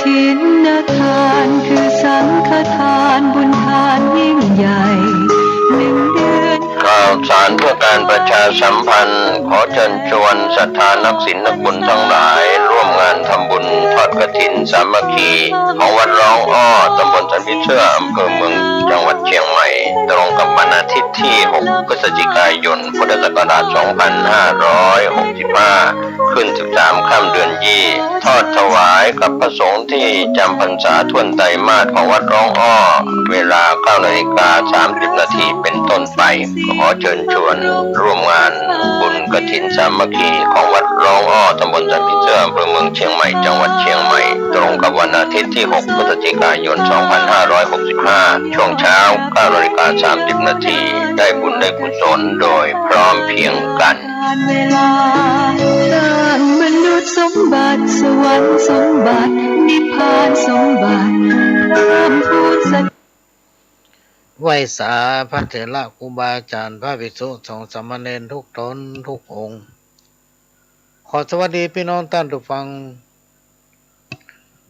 ฐินทานคือสังฆทานบุญทานยิ่งใหญ่1 เดือนข่าวสารเพื่อการประชาสัมพันธ์ขอเชิญชวนศรัทธานักศีลนักบุญทั้งหลายร่วมงานทำบุญทอดกฐินสามัคคีของวัดร้องอ้อตำบลสันพิเชื่ออำเภอเมืองจังหวัดเชียงใหม่ตรงกับวันอาทิตย์ที่6 พฤศจิกายนพุทธศักราช2565ขึ้น13ค่ำเดือนยี่ทอดถวายกับพระสงฆ์ที่จำพรรษาทวนไตรมาสของวัดร้องอ้อเวลา 9:30 นาทีเป็นต้นไปขอเชิญชวนร่วมงานบุญกฐินสามัคคีของวัดร้องอ้อตำบลสันพิเชื่ออำเภอเมืองเชียงใหม่จังหวัดเชียงใหม่ตรงกับวันอาทิตย์ที่6 พฤศจิกายน 2565ช่วงเช้า 9:30 นาทีได้บุญได้กุศลโดยพร้อมเพรียงกันเวลาสร้างมนุษย์สมบัติสวรรค์สมบัตินิพพานสมบัติเพิ่มพูนไหว้สาพระเถระครูบาอาจารย์พระภิกษุสงฆ์สามเณรทุกตนทุกองค์ขอสวัสดีพี่น้องท่านผู้ฟัง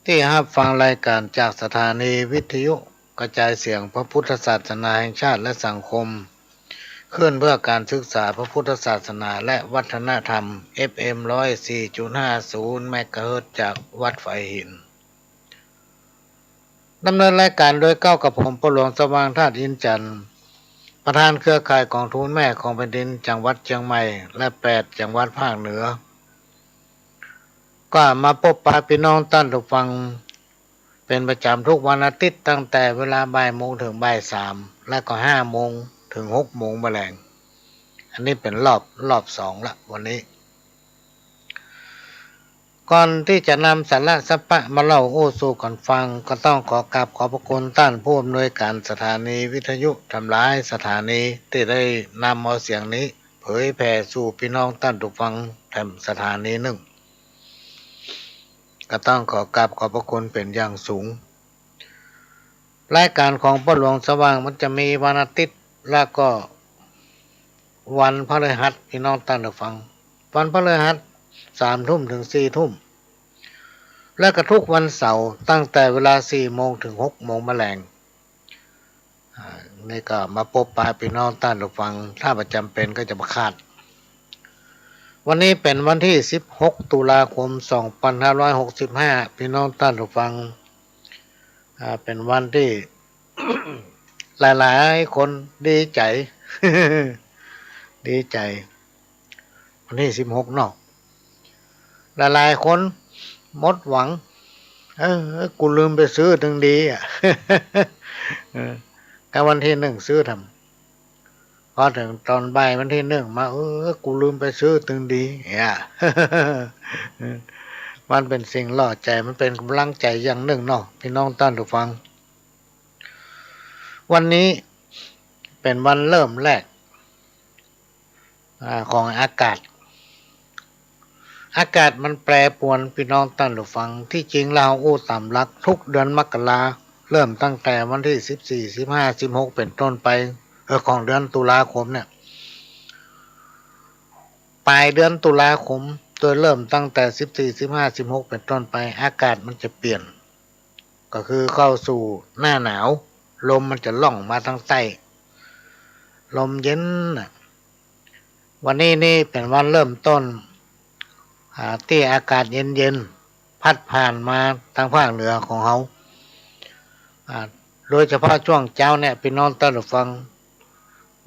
ที่รับฟังรายการจากสถานีวิทยุกระจายเสียงพระพุทธศาสนาแห่งชาติและสังคมขึ้นเพื่อการศึกษาพระพุทธศาสนาและวัฒนธรรม FM 104.50 เมกะเฮิรตซ์จากวัดไฟหินดำเนินรายการโดยเก้ากับผมปหลวงสว่างธาตุอินจันทร์ประธานเครือข่ายกองทุนแม่ของแผ่นดินจังหวัดเชียงใหม่และ8จังหวัดภาคเหนือก็มาพบปะพี่น้องท่านผู้ฟังเป็นประจำทุกวันอาทิตย์ตั้งแต่เวลาบ่ายโมงถึงบ่าย3และก็5โมงถึง6โมงแมลงอันนี้เป็นรอบ2ละวันนี้ก่อนที่จะนำสาระสัพพะมาเล่าโอ้สู่กันฟังก็ต้องขอกราบขอบพระคุณท่านผู้อำนวยการสถานีวิทยุทำลายสถานีที่ได้นำเอาเสียงนี้เผยแผ่สู่พี่น้องท่านผู้ฟังแถมสถานีหนึ่งก็ต้องขอกราบขอบพระคุณเป็นอย่างสูงรายการของพ่อหลวงสว่างมันจะมีวันอาทิตย์แล้วก็วันพฤหัสพี่น้องท่านผู้ฟังวันพฤหัส3 ทุ่มถึง4 ทุ่มและก็ทุกวันเสาร์ตั้งแต่เวลา4 โมงถึง6 โมงแมลงนี่ก็มาพบปะพี่น้องท่านผู้ฟังถ้าประจำเป็นก็จะมาขาดวันนี้เป็นวันที่16 ตุลาคม 2565พี่น้องท่านผู้ฟังเป็นวันที่ หลายๆคนดีใจ ดีใจวันที่16เนาะหลายๆคนหมดหวังกูลืมไปซื้อถึงดีอ่ะ ก็วันที่1ซื้อทำพอถึงตอนบ่ายวันที่1มากูลืมไปซื้อถึงดีเนี่ย มันเป็นสิ่งล่อใจมันเป็นกำลังใจอย่างหนึ่งเนาะพี่น้องท่านผู้ฟังวันนี้เป็นวันเริ่มแรกของอากาศมันแปรปรวนพี่น้องท่านผู้ฟังที่จริงเราตามหลักทุกเดือนมกราเริ่มตั้งแต่วันที่14 15 16เป็นต้นไปของเดือนตุลาคมเนี่ยปลายเดือนตุลาคมโดยเริ่มตั้งแต่14 15 16เป็นต้นไปอากาศมันจะเปลี่ยนก็คือเข้าสู่หน้าหนาวลมมันจะล่องมาทางใต้ลมเย็นวันนี้นี่เป็นวันเริ่มต้นที่อากาศเย็นๆพัดผ่านมาทางภาคเหนือของเขาโดยเฉพาะช่วงเช้าเนี่ยพี่น้องท่านผู้ฟัง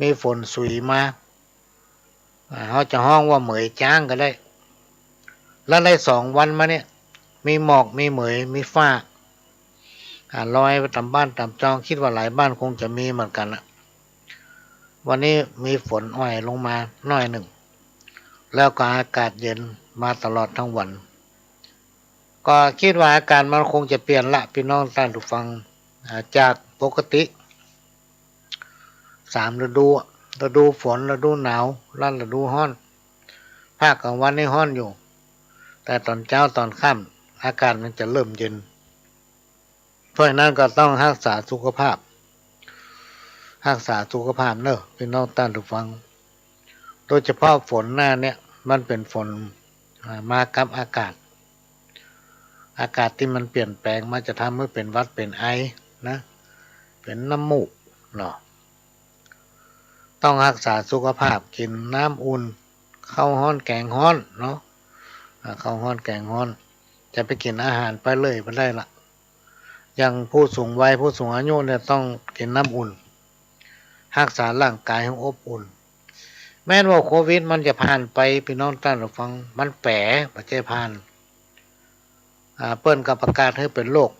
มีฝนสุยมาเขาจะห้องว่าเหมยจ้างก็ได้แล้วใน2 วันมาเนี่ยมีหมอกมีเหมยมีฟ้าลอยไปตามบ้านตามจองคิดว่าหลายบ้านคงจะมีเหมือนกันละวันนี้มีฝนอ้อยลงมาน้อยหนึ่งแล้วก็อากาศเย็นมาตลอดทั้งวันก็คิดว่าอากาศมันคงจะเปลี่ยนละพี่น้องท่านผู้ฟังจากปกติ3 ฤดูฝนฤดูหนาวและฤดูร้อนภาคกลางวันนี่ร้อนอยู่แต่ตอนเช้าตอนค่ำอากาศมันจะเริ่มเย็นเพราะฉะนั้นก็ต้องรักษาสุขภาพเนอะพี่น้องท่านผู้ฟังโดยเฉพาะฝนหน้าเนี่ยมันเป็นฝนมากับอากา อากาศที่มันเปลี่ยนแปลงมันจะทำให้เป็นหวัดเป็นไอนะเป็นน้ำมูกเนาะต้องรักษาสุขภาพกินน้ำอุ่นข้าวฮ้อนแกงฮ้อนเนาะข้าวฮ้อนแกงฮ้อนจะไปกินอาหารไปเลยไม่ได้ละอย่างผู้สูงวัยผู้สูงอายุเนี่ยต้องกินน้ำอุ่นรักษาร่างกายให้อบอุ่นแม้ว่าโควิดมันจะผ่านไปพี่น้องท่านผู้ฟังมันแปรปัจจัยผ่านเปิ้นกับประกาศให้เป็นโรค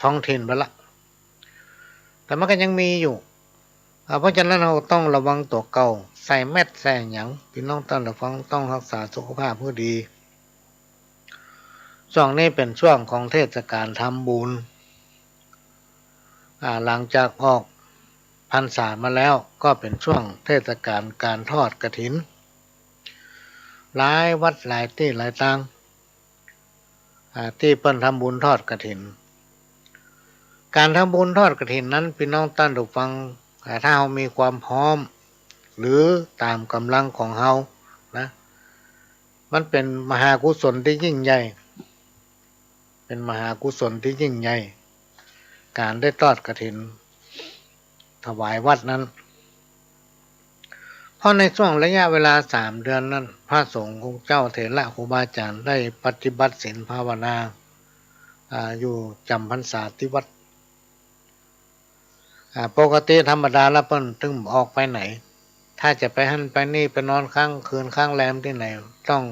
ท้องถิ่นไปละแต่มันก็ยังมีอยู่เพราะฉะนั้นเราต้องระวังตัวเก่าใส่แมสใส่หยังพี่น้องท่านผู้ฟังต้องรักษาสุขภาพเพื่อดีช่วงนี้เป็นช่วงของเทศกาลทำบุญหลังจากออกพรรษามาแล้วก็เป็นช่วงเทศกาลการทอดกฐินหลายวัดหลายที่หลายตังที่เปิ้นทำบุญทอดกฐินการทำบุญทอดกฐินนั้นพี่น้องท่านผู้ฟังถ้าเรามีความพร้อมหรือตามกำลังของเรานะมันเป็นมหากุศลที่ยิ่งใหญ่เป็นมหากุศลที่ยิ่งใหญ่การได้ทอดกฐินถวายวัดนั้นเพราะในช่วงระยะเวลา3 เดือนนั้นพระสงฆ์ของเจ้าเถระครูบาอาจารย์ได้ปฏิบัติศีลภาวนาอยู่จำพรรษาที่วัดปกติธรรมดาแล้วเพิ่นถึงออกไปไหนถ้าจะไปหั่นไปนี่ไปนอนค้างคืนค้างแรมที่ไหนต้อง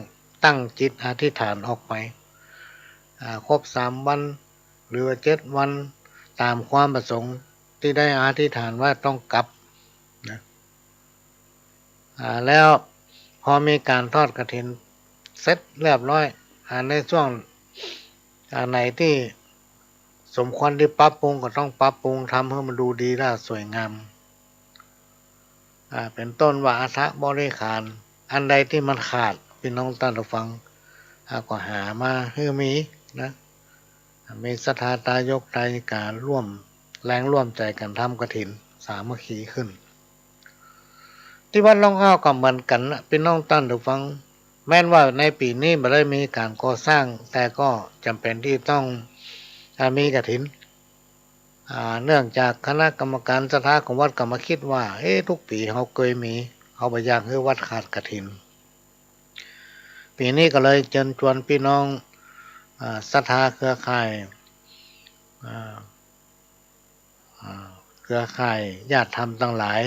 ตั้งจิตอธิษฐานออกไปครบ3 วันหรือว่า7 วันตามความประสงค์ที่ได้อธิษฐานว่าต้องกลับนะแล้วพอมีการทอดกฐินเสร็จเรียบร้อยในช่วงไหนที่สมควรที่ปรับปรุงก็ต้องปรับปรุงทำให้มันดูดีและสวยงามเป็นต้นว่าอัฐบริขารอันใดที่มันขาดพี่น้องท่านผู้ฟังก็หามาให้มีนะมีศรัทธาตายกใจการร่วมแรงร่วมใจกันทำกฐินสามัคคีขึ้นที่วัดร่องอ้อก็เหมือนกันนะพี่น้องท่านผู้ฟังแม้นว่าในปีนี้ไม่ได้มีการก่อสร้างแต่ก็จำเป็นที่ต้องมีกฐินเนื่องจากคณะกรรมการศรัทธาของวัดก็มาคิดว่าทุกปีเขาเคยมีเขาไปอยากให้วัดขาดกฐินปีนี้ก็เลยเชิญชวนพี่น้องศรัทธาเครือข่ายญาติธรรมทั้งหลาย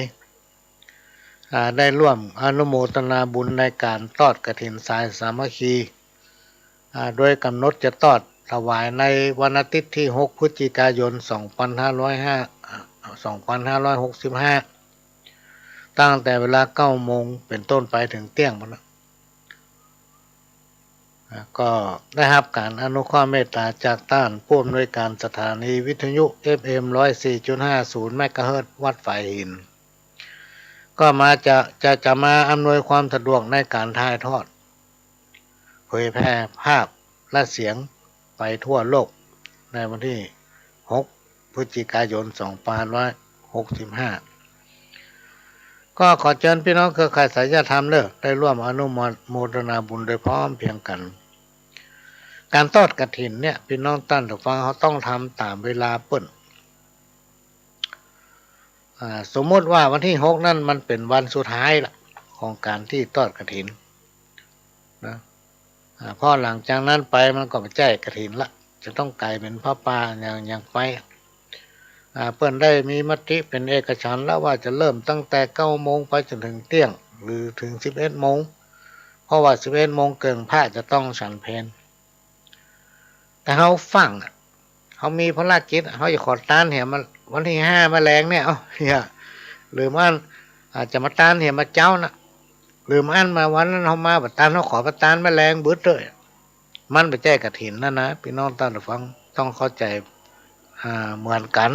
ได้ร่วมอนุโมทนาบุญในการทอดกฐินสายสามัคคีโดยกำหนดจะทอดถวายในวันอาทิตย์ที่6 พฤศจิกายน 2565ตั้งแต่เวลา 9 โมงเป็นต้นไปถึงเที่ยงมันก็ได้รับการอนุเคราะห์เมตตาจากต้านผู้อำนวยการสถานีวิทยุ FM 104.50 เมกะเฮิรตซ์วัดฝายหินก็มาจะมาอำนวยความสะดวกในการถ่ายทอดเผยแพร่ภาพและเสียงไปทั่วโลกในวันที่6 พฤศจิกายน 2565ก็ขอเชิญพี่น้องเครือข่ายสายญาติธรรมได้ร่วมอนุโมทนาบุญโดยพร้อมเพรียงกันการทอดกฐินเนี่ยพี่น้องท่านผู้ฟังเขาต้องทำตามเวลาเปิ้นสมมติว่าวันที่6นั่นมันเป็นวันสุดท้ายละของการที่ทอดกฐินนะพอหลังจากนั้นไปมันก็ไปแจกกฐินละจะต้องกลายเป็นพระป่าอย่างไปเปิ้นได้มีมติเป็นเอกฉันท์แล้วว่าจะเริ่มตั้งแต่ 9 โมงไปจนถึงเที่ยงหรือถึง 11 โมงเพราะว่า 11 โมงเกินพระจะต้องฉันเพลแต่เขาฟังเขามีภารกิจเขาจะขอต้านเหี่ยมันวันที่5แมลงเนี่ยเฮียหรือมันอาจจะมาต้านเหี่ยมาเจ้านะหรือมันมาวันนั้นเขามาบัดต้านเขาขอประทานแมลงบึ้ดเลยมันไปแจ้กฐินนะพี่น้องท่านผู้ฟังต้องเข้าใจเหมือนกัน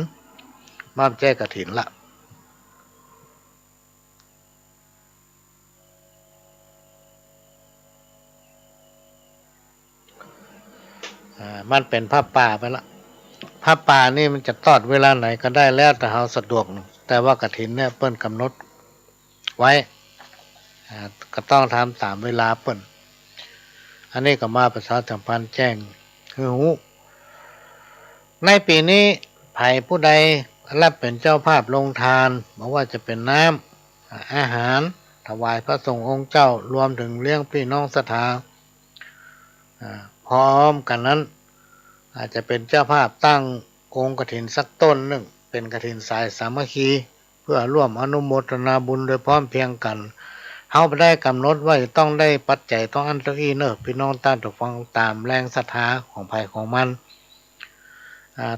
มาแจ้กฐินละมันเป็นผ้าป่าไปละผ้าป่านี่มันจะทอดเวลาไหนก็ได้แล้วแต่เราสะดวกแต่ว่ากฐินเนี่ยเปิ้นกำหนดไว้ก็ต้องทำตามเวลาเปิ้นอันนี้ก็มาประชาสัมพันธ์แจ้ง หูในปีนี้ไผ่ผู้ใดรับเป็นเจ้าภาพลงทานบอกว่าจะเป็นน้ำอาหารถวายพระสงฆ์องค์เจ้ารวมถึงเลี้ยงพี่น้องศรัทธาพร้อมกันนั้นอาจจะเป็นเจ้าภาพตั้งองค์กฐินสักต้นหนึ่งเป็นกฐินสายสามัคคีเพื่อร่วมอนุโมทนาบุญโดยพร้อมเพรียงกันเฮาไม่ได้กำหนดไว้ต้องได้ปัจจัยต้องอันตัวอีเนอะพี่น้องต้านถูกฟังตามแรงศรัทธาของภัยของมัน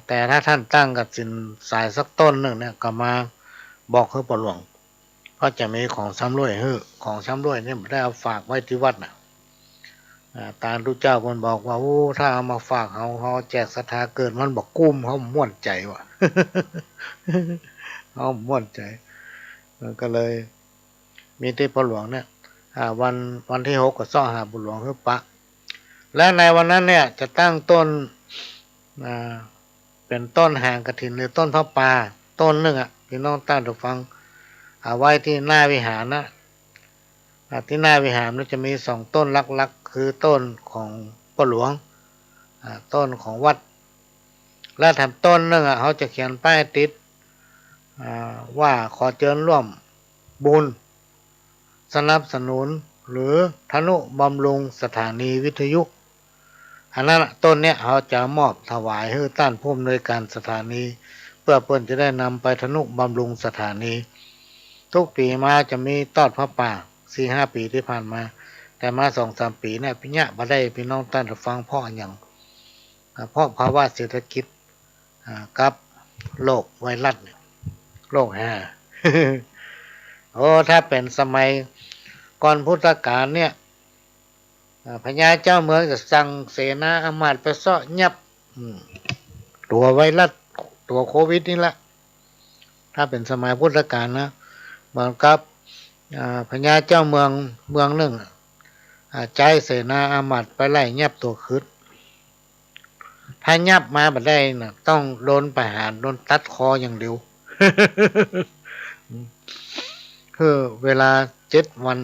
แต่ถ้าท่านตั้งกับสินสายสักต้นหนึ่งเนี่ยก็มาบอกให้ปหลวงเพราะจะมีของซ้ำรวยของซ้ำรวยเนี่ยไม่ได้เอาฝากไว้ที่วัดนะตาทุกเจ้าคนบอกว่าโอ้ถ้าเอามาฝากเขาแจกศรัทธาเกิดมันบอกกุ้มเขาม่วนใจว่ะ เขาม่วนใจก็เลยมีที่ปหลวงเนี่ยวันที่6ก็ซ่อหาบุญหลวงคือปะและในวันนั้นเนี่ยจะตั้งต้นเป็นต้นหางกฐินหรือต้นพระป่าต้นหนึ่งพี่น้องตั้งถูกฟังเอาไว้ที่หน้าวิหารนะที่หน้าวิหารมันจะมี2ต้นลักๆคือต้นของปหลวงต้นของวัดและทำต้นหนึ่งเขาจะเขียนป้ายติดว่าขอเชิญร่วมบุญสนับสนุนหรือทนุบำรุงสถานีวิทยุอันนั้นต้นเนี้ยเขาจะมอบถวายให้ต้านผู้อำนวยการสถานีเพื่อเพิ่นจะได้นำไปทนุบำรุงสถานีทุกปีมาจะมีตอดพระป่า 4-5 ปีที่ผ่านมาแต่มา 2-3 ปีเนี่ยพี่เนี่ยมาได้พี่น้องต้านฟังเพราะอย่างเพราะภาวะเศรษฐกิจกับโรคไวรัสโรคโอ้ถ้าเป็นสมัยก่อนพุทธกาลเนี่ยพญาเจ้าเมืองจะสั่งเสนาอำมาตย์ไปเสาะยับตัวไวรัสตัวโควิดนี่แหละถ้าเป็นสมัยพุทธกาลนะเหมือนกับพญาเจ้าเมืองหนึ่งใจเสนาอำมาตย์ไปไล่ยับตัวคืดถ้ายับมาบัดได้นะต้องโดนประหารโดนตัดคออย่างเดียว คือเวลา7 วัน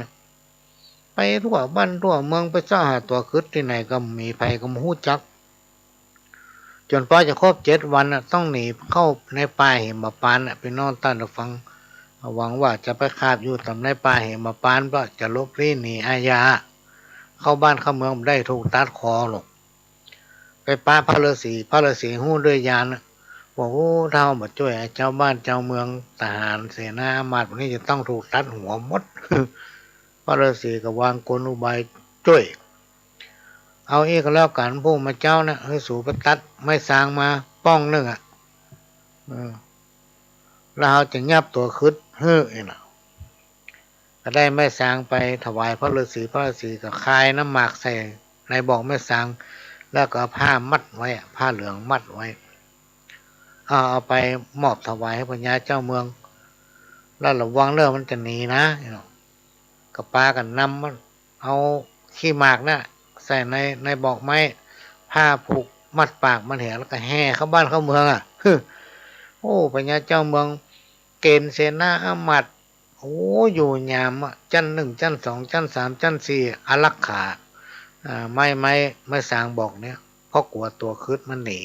ไปทั่วบ้านทั่วเมืองไปซ่าหาตัวคืดที่ไหนก็มีภัยก็มู้จักจนพอจะครบ7 วันต้องหนีเข้าในป่าเหมปานไปนอนต้านฟังหวังว่าจะไปคาบอยู่ตำในป่าเหมปานเพราะจะลบลี้หนีอาญาเข้าบ้านเข้าเมืองได้ถูกตัดคอหรอกไปป้าพระฤาษีหู้ด้วยญาณบอกโอ้เท่ามาช่วยเจ้าบ้านเจ้าเมืองทหารเสนาอำมาตย์วันนี้จะต้องถูกตัดหัวหมด พระฤาษีก็วางกลอุบายช่วยเอาเอกแล้วกันผู้มาเจ้านะให้สู่ไปตัดไม่สร้างมาป้องหนึ่งแล้วเราจะยับตัวคืดก็ได้ไม่สร้างไปถวายพระฤาษีก็คายน้ำหมากใส่ในบอกไม่สร้างแล้วก็ผ้ามัดไว้ผ้าเหลืองมัดไว้เอาไปมอบถวายให้พญาเจ้าเมืองแล้วระวังเรื่องมันจะหนีนะกับปลากันนำมันเอาขี้หมากนะใส่ในบอกไม้ผ้าผูกมัดปากมันเห็นแล้วก็แห่เข้าบ้านเข้าเมืองโอ้พญาเจ้าเมืองเกณฑ์เสนาอามาตย์โอ้อยู่ยามจัน1จัน2จัน3จัน4อารักขาไม่สร้างบอกเนี่ยเพราะกลัวตัวคืดมันหนี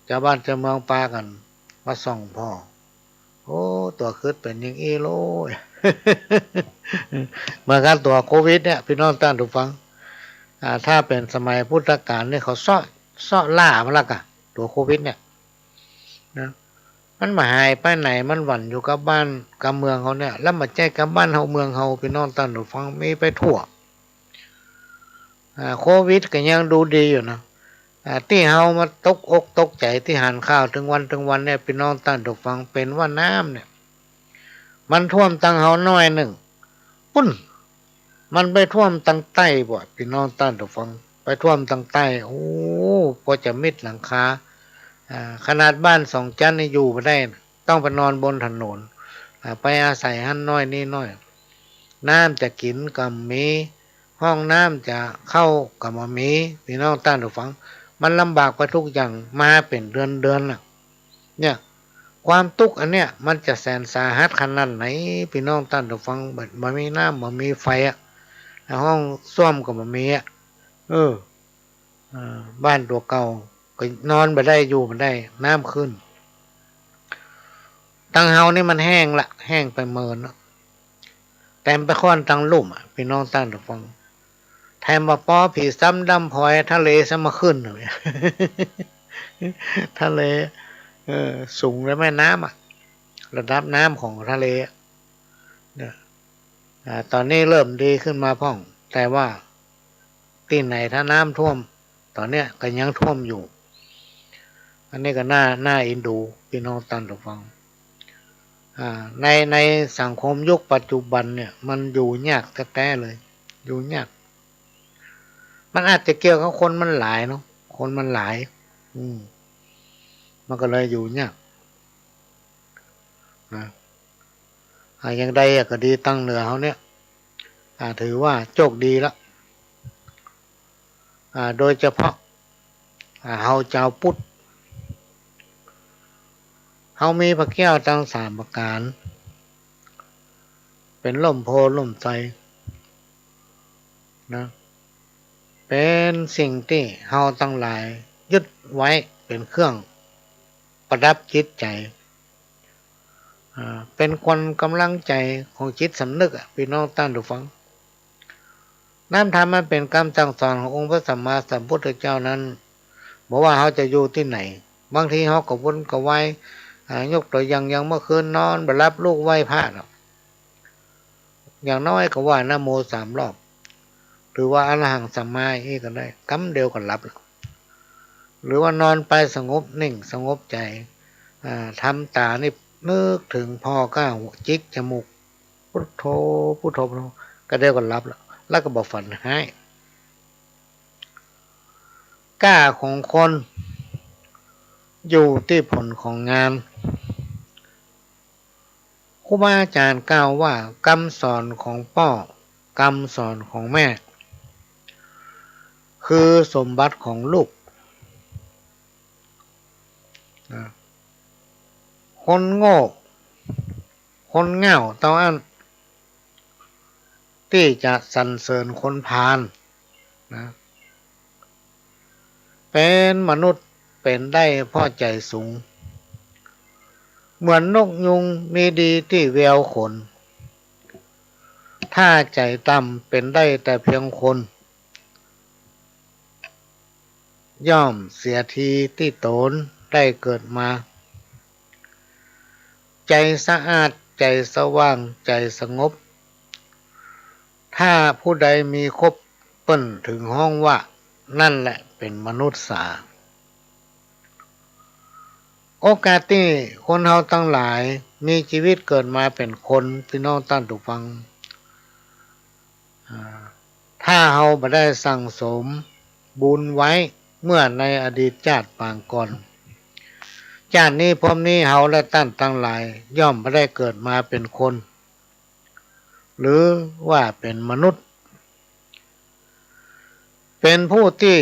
ชาวบ้านชาวเมืองปากันมาส่องพ่อโอ้ตัวคืดเป็นอย่างอีโลย เมื่อการตัวโควิดเนี่ยพี่น้องต้านถูกฟังถ้าเป็นสมัยพุทธกาลเนี่ยเขาซ่อล่ามันละกะตัวโควิดเนี่ยนะมันมาหายไปไหนมันหวั่นอยู่กับบ้านกับเมืองเขาเนี่ยแล้วมาแจ้กับบ้านเฮาเมืองเฮาพี่น้องต้านถูกฟังมีไปทั่วโควิดก็ยังดูดีอยู่นะที่เฮามาตกอกตกใจที่หันข้าวถึงวันเนี่ยพี่น้องต้านถูกฟังเป็นว่าน้ำเนี่ยมันท่วมตั้งเฮาน้อยหนึ่งปุ้นมันไปท่วมตั้งใต้บ่พี่น้องต้านถูกฟังไปท่วมตั้งใต้โอ้พอจะมิดหลังคาขนาดบ้าน2 ชั้นนี่อยู่ไม่ได้ต้องไปนอนบนถนนไปอาศัยหันน้อยนี่น้อยน้ำจะกินก็มีห้องน้ำจะเข้าก็บ่มีพี่น้องต้านถูกฟังมันลำบากไปทุกอย่างมาเป็นเดือนเนี่ยความทุกข์อันเนี้ยมันจะแสนสาหัสขนาดไหนพี่น้องต้านถูกฟังบ่มีน้ำบ่มีไฟห้องส้วมก็บ่มี เออบ้านตัวเก่าก็นอนไม่ได้อยู่ไม่ได้น้ำขึ้นตังเฮานี่มันแห้งละแห้งไปเมินแล้วแต่ไปค่อนตังลุ่มพี่น้องตั้งแต่ฟังแถมมาป้อผีซ้ำดำพลอยทะเลซะมาขึ้นเลย ทะเลสูงแล้วแม่น้ำระดับน้ำของทะเลเนี่ยตอนนี้เริ่มดีขึ้นมาพ่องแต่ว่าที่ไหนถ้าน้ำท่วมตอนเนี้ยก็ยังท่วมอยู่อันนี้ก็น่าอินดูพี่น้องตันทุกฟังในสังคมยุคปัจจุบันเนี่ยมันอยู่ยากแท้ๆเลยอยู่ยากมันอาจจะเกี่ยวกับคนมันหลายเนาะคนมันหลายมันก็เลยอยู่ยากนะอย่างใดก็ดีตั้งเหนือเขาเนี่ยถือว่าโชคดีแล้วโดยเฉพาะเฮาเจ้าพุทธเฮามีพระแก้วตั้ง3ประการเป็นล่มโพล่มไทรนะเป็นสิ่งที่เฮาทั้งหลายยึดไว้เป็นเครื่องประดับจิตใจเป็นคนกำลังใจของจิตสำนึกพี่น้องตั้งดูฟังน้ำธรรมมันเป็นคำสั่งสอนขององค์พระสัมมาสัมพุทธเจ้านั้นบอกว่าเขาจะอยู่ที่ไหนบางทีเขาก็วนก็ไหวยกตัวอย่างเมื่อคืนนอนไปรับลูกไหว้พระอย่างน้อยก็ไหว้นะโม3 รอบหรือว่าอรหังสัมมาอีกก็ได้คำเดียวก็หลับหรือว่านอนไปสงบนิ่งสงบใจทำตานี่นึกถึงพ่อก้าวจิกจมูกพุทโธพุทโธก็เดียวก็หลับแล้วก็บอกฝันให้กล้าของคนอยู่ที่ผลของงานครูบาอาจารย์กล่าวว่ากรรมสอนของพ่อกรรมสอนของแม่คือสมบัติของลูกคนโง่คนเหง่าต้องที่จะสรรเสริญคนพาลนะเป็นมนุษย์เป็นได้เพราะใจสูงเหมือนนกยุงมีดีที่แววขนถ้าใจต่ำเป็นได้แต่เพียงคนย่อมเสียทีที่ตนได้เกิดมาใจสะอาดใจสว่างใจสงบถ้าผู้ใดมีครบเปิ้นถึงห้องว่านั่นแหละเป็นมนุษย์สาโอกาสที่คนเฮาทั้งหลายมีชีวิตเกิดมาเป็นคนพี่น้องตั้งถูกฟังถ้าเฮาบ่ได้สั่งสมบุญไว้เมื่อในอดีตชาติปางก่อนชาตินี้พร้อมนี้เฮาและท่านทั้งหลายย่อมบ่ได้เกิดมาเป็นคนหรือว่าเป็นมนุษย์เป็นผู้ที่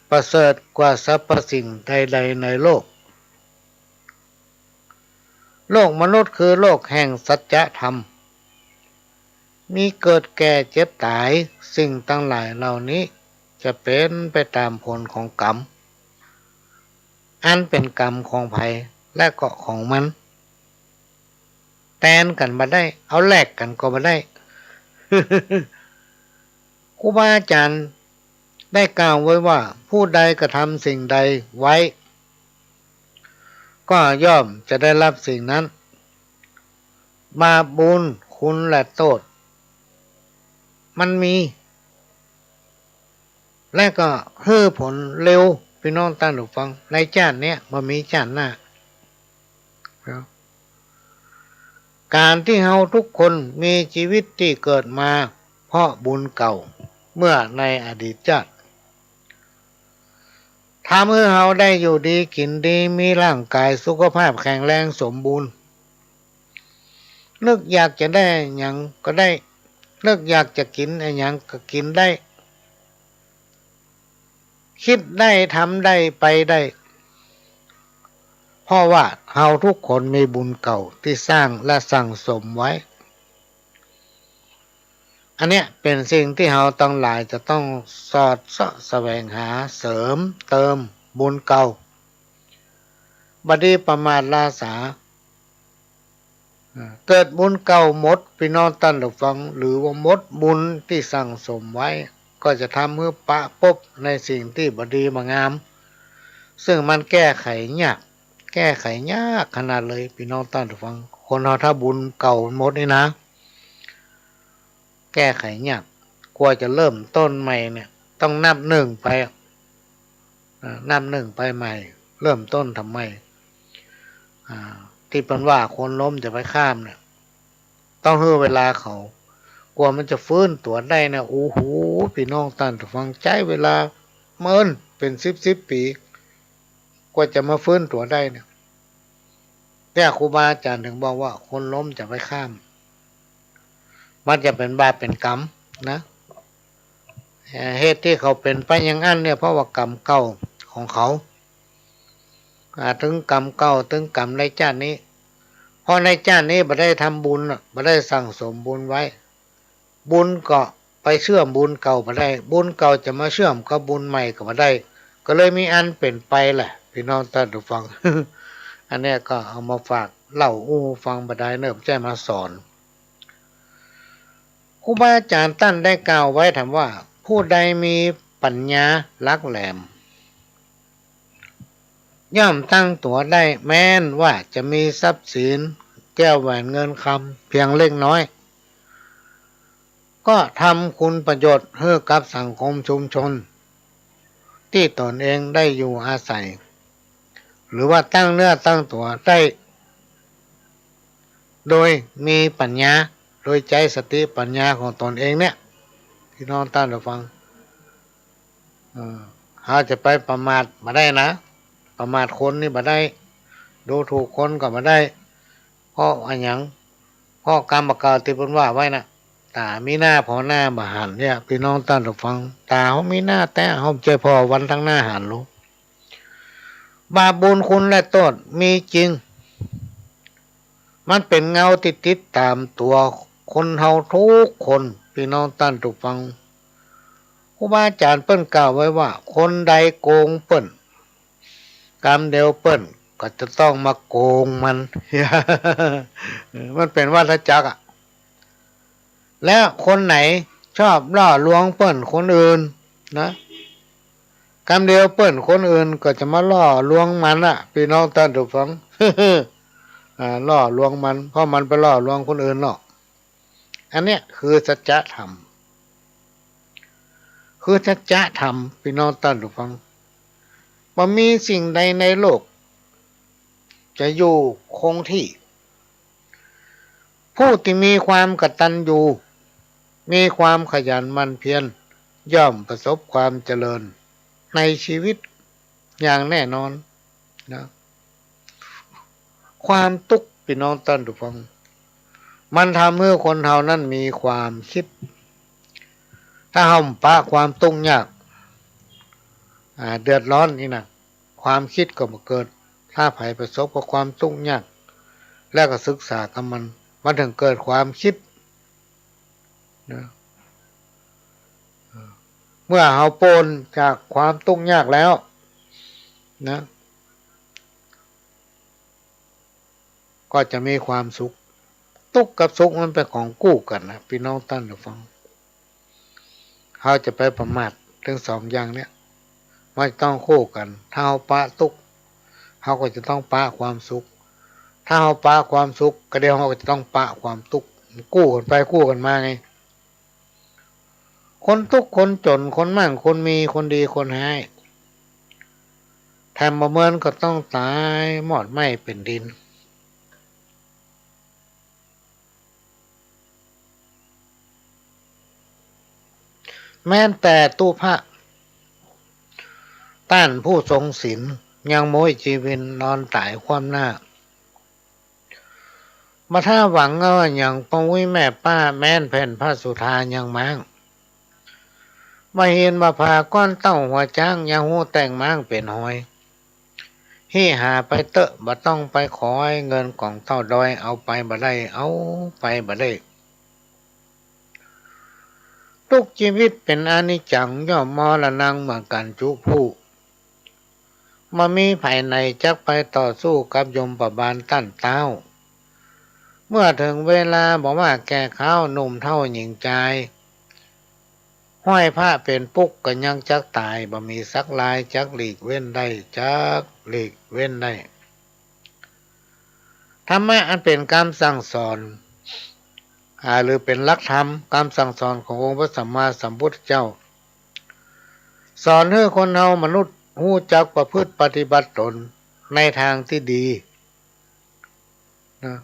ประเสริฐกว่าสรรพสิ่งใดๆในโลกมนุษย์คือโลกแห่งสัจธรรมมีเกิดแก่เจ็บตายสิ่งทั้งหลายเหล่านี้จะเป็นไปตามผลของกรรมอันเป็นกรรมของภัยและเกาะของมันแทนกันมาได้เอาแลกกันก็มาได้ ครูบาอาจารย์ได้กล่าวไว้ว่าผู้ใดกระทำสิ่งใดไว้ก็ย่อมจะได้รับสิ่งนั้นบาปบุญคุณและโทษมันมีและก็ให้ผลเร็วพี่น้องตั้งหูฟังในชาติเนี้ยมันมีชาติหน้าการที่เฮาทุกคนมีชีวิตที่เกิดมาเพราะบุญเก่าเมื่อในอดีตชาติทำให้เฮาได้อยู่ดีกินดีมีร่างกายสุขภาพแข็งแรงสมบูรณ์นึกอยากจะได้อย่างก็ได้นึกอยากจะกินอย่างก็กินได้คิดได้ทำได้ไปได้เพราะว่าเฮาทุกคนมีบุญเก่าที่สร้างและสั่งสมไว้ อันเนี้ยเป็นสิ่งที่เราต้องหลายจะต้องสอดเสาะแสวงหาเสริมเติมบุญเก่าบัดนี้ประมาทลาสาเกิดบุญเก่าหมดพี่น้องท่านผู้ฟังหรือว่าหมดบุญที่สั่งสมไว้ก็จะทำให้ปะปบในสิ่งที่บดีมางามซึ่งมันแก้ไขยากขนาดเลยพี่น้องท่านผู้ฟังคนเราถ้าบุญเก่าหมดนี่นะแก้ไขยากกว่าจะเริ่มต้นใหม่เนี่ยต้องนับหนึ่งไปใหม่เริ่มต้นทำไมที่เป็นว่าคนล้มจะไปข้ามเนี่ยต้องให้เวลาเขากว่ามันจะฟื้นตัวได้นะโอ้โหพี่น้องท่านฟังใจเวลาเมินเป็นสิบปีกว่าจะมาฟื้นตัวได้เนี่ยแต่ครูบาอาจารย์ถึงบอกว่าคนล้มจะไปข้ามมันจะเป็นบาปเป็นกรรมนะเหตุที่เขาเป็นไปอย่างนั้นเนี่ยเพราะว่ากรรมเก่าของเขาถึงกรรมเก่าถึงกรรมในชาตินี้เพราะในชาตินี้บ่ได้ทำบุญบ่ได้สั่งสมบุญไว้บุญก็ไปเชื่อมบุญเก่าบ่ได้บุญเก่าจะมาเชื่อมกับบุญใหม่ก็บ่ได้ก็เลยมีอันเป็นไปแหละพี่น้องท่านผู้ฟัง อันนี้ก็เอามาฝากเล่าฟังบ่ได้เนิ่มใจมาสอนครูบาอาจารย์ท่านได้กล่าวไว้ถามว่าผู้ใดมีปัญญาลักแหลมย่อมตั้งตัวได้แม้นว่าจะมีทรัพย์สินแก้วแหวนเงินคำเพียงเล็กน้อยก็ทำคุณประโยชน์ให้กับสังคมชุมชนที่ตนเองได้อยู่อาศัยหรือว่าตั้งเนื้อตั้งตัวได้โดยมีปัญญาโดยใจสติปัญญาของตนเองเนี่ยพี่น้องท่านผู้ฟังเขาจะไปประมาทมาได้นะประมาทคนนี่มาได้ดูถูกคนก็มาได้เพราะอันยังเพราะกรรมประกาศที่เป็นว่าไว้นะตามีหน้าพอหน้ามาหันเนี่ยพี่น้องท่านผู้ฟังตาเขามีหน้าแต่เขาใจพอวันทั้งหน้าหันรู้บาปบุญคุณและโทษมีจริงมันเป็นเงาติดตามตัวคนเฮาทุกคนพี่น้องท่านผู้ฟังครูบาอาจารย์เปิ้นกล่าวไว้ว่าคนใดโกงเปิ้นกรรมเดียวเปิ้นก็จะต้องมาโกงมัน มันเป็นวัฏจักรแล้วคนไหนชอบล่อลวงเปิ้นคนอื่นนะกรรมเดียวเปิ้นคนอื่นก็จะมาล่อลวงมันพี่น้องท่านผู้ฟัง ล่อลวงมันเพราะมันไปล่อลวงคนอื่นหรอกอันเนี้ยคือสัจธรรมพี่น้องท่านผู้ฟังบ่มีสิ่งใดในโลกจะอยู่คงที่ผู้ที่มีความกตัญญูมีความขยันหมั่นเพียรย่อมประสบความเจริญในชีวิตอย่างแน่นอนนะความทุกข์พี่น้องท่านผู้ฟังมันทำให้คนเฮานั้นมีความคิดถ้าเฮาปะความทุกข์ยากเดือดร้อนนี่นะความคิดก็มาเกิดถ้าไผประสบกับความทุกข์ยากแล้วก็ศึกษากับมันถึงเกิดความคิดนะเมื่อเฮาพ้นจากความทุกข์ยากแล้วนะก็จะมีความสุขทุกข์กับสุขมันเป็นของคู่กันนะพี่น้องท่านผู้ฟังเขาจะไปประมาททั้งสองอย่างเนี้ยมันต้องคู่กันถ้าเฮาปะทุกข์เขาก็จะต้องปะความสุขถ้าเฮาปะความสุขก็เดี๋ยวเขาก็จะต้องปะความทุกข์คู่กันไปคู่กันมาไงคนทุกข์คนจนคนมั่งคนมีคนดีคนให้แถมบ่เหมือนก็ต้องตายหมอดไหม้เป็นดินแม้แต่ตู้พระต้านผู้ทรงศีลยังโมยชีวินนอนตายความหน้ามาถ้าหวังว่าอย่างปงวิแม่ป้าแม่นแผ่นพระสุธายังมั้งมาเห็นมาพาก้อนเต้าหัวจ้างยังหูแต่งม้างเป็นหอยฮี่หาไปเตอะบ่ต้องไปขอให้เงินของเต้าดอยเอาไปบ่ได้เอาไปบ่ได้ ทุกชีวิตเป็นอนิจจังย่อมมรณังเหมือนกันจุผู้มามีภายในจักไปต่อสู้กับยมประบาลตั้นเต้าเมื่อถึงเวลาบอกว่าแก่ข้าวหนุ่มเท่าหญิงใจห้อยผ้าเป็นปุกก็ยังจักตายบ่มีสักลายจักหลีกเว้นได้จักหลีกเว้นได้ธรรมะอันเป็นคำสั่งสอนหรือเป็นหลักธรรมคำสั่งสอนขององค์พระสัมมาสัมพุทธเจ้าสอนให้คนเฮามนุษย์รู้จักประพฤติปฏิบัติตนในทางที่ดีนะ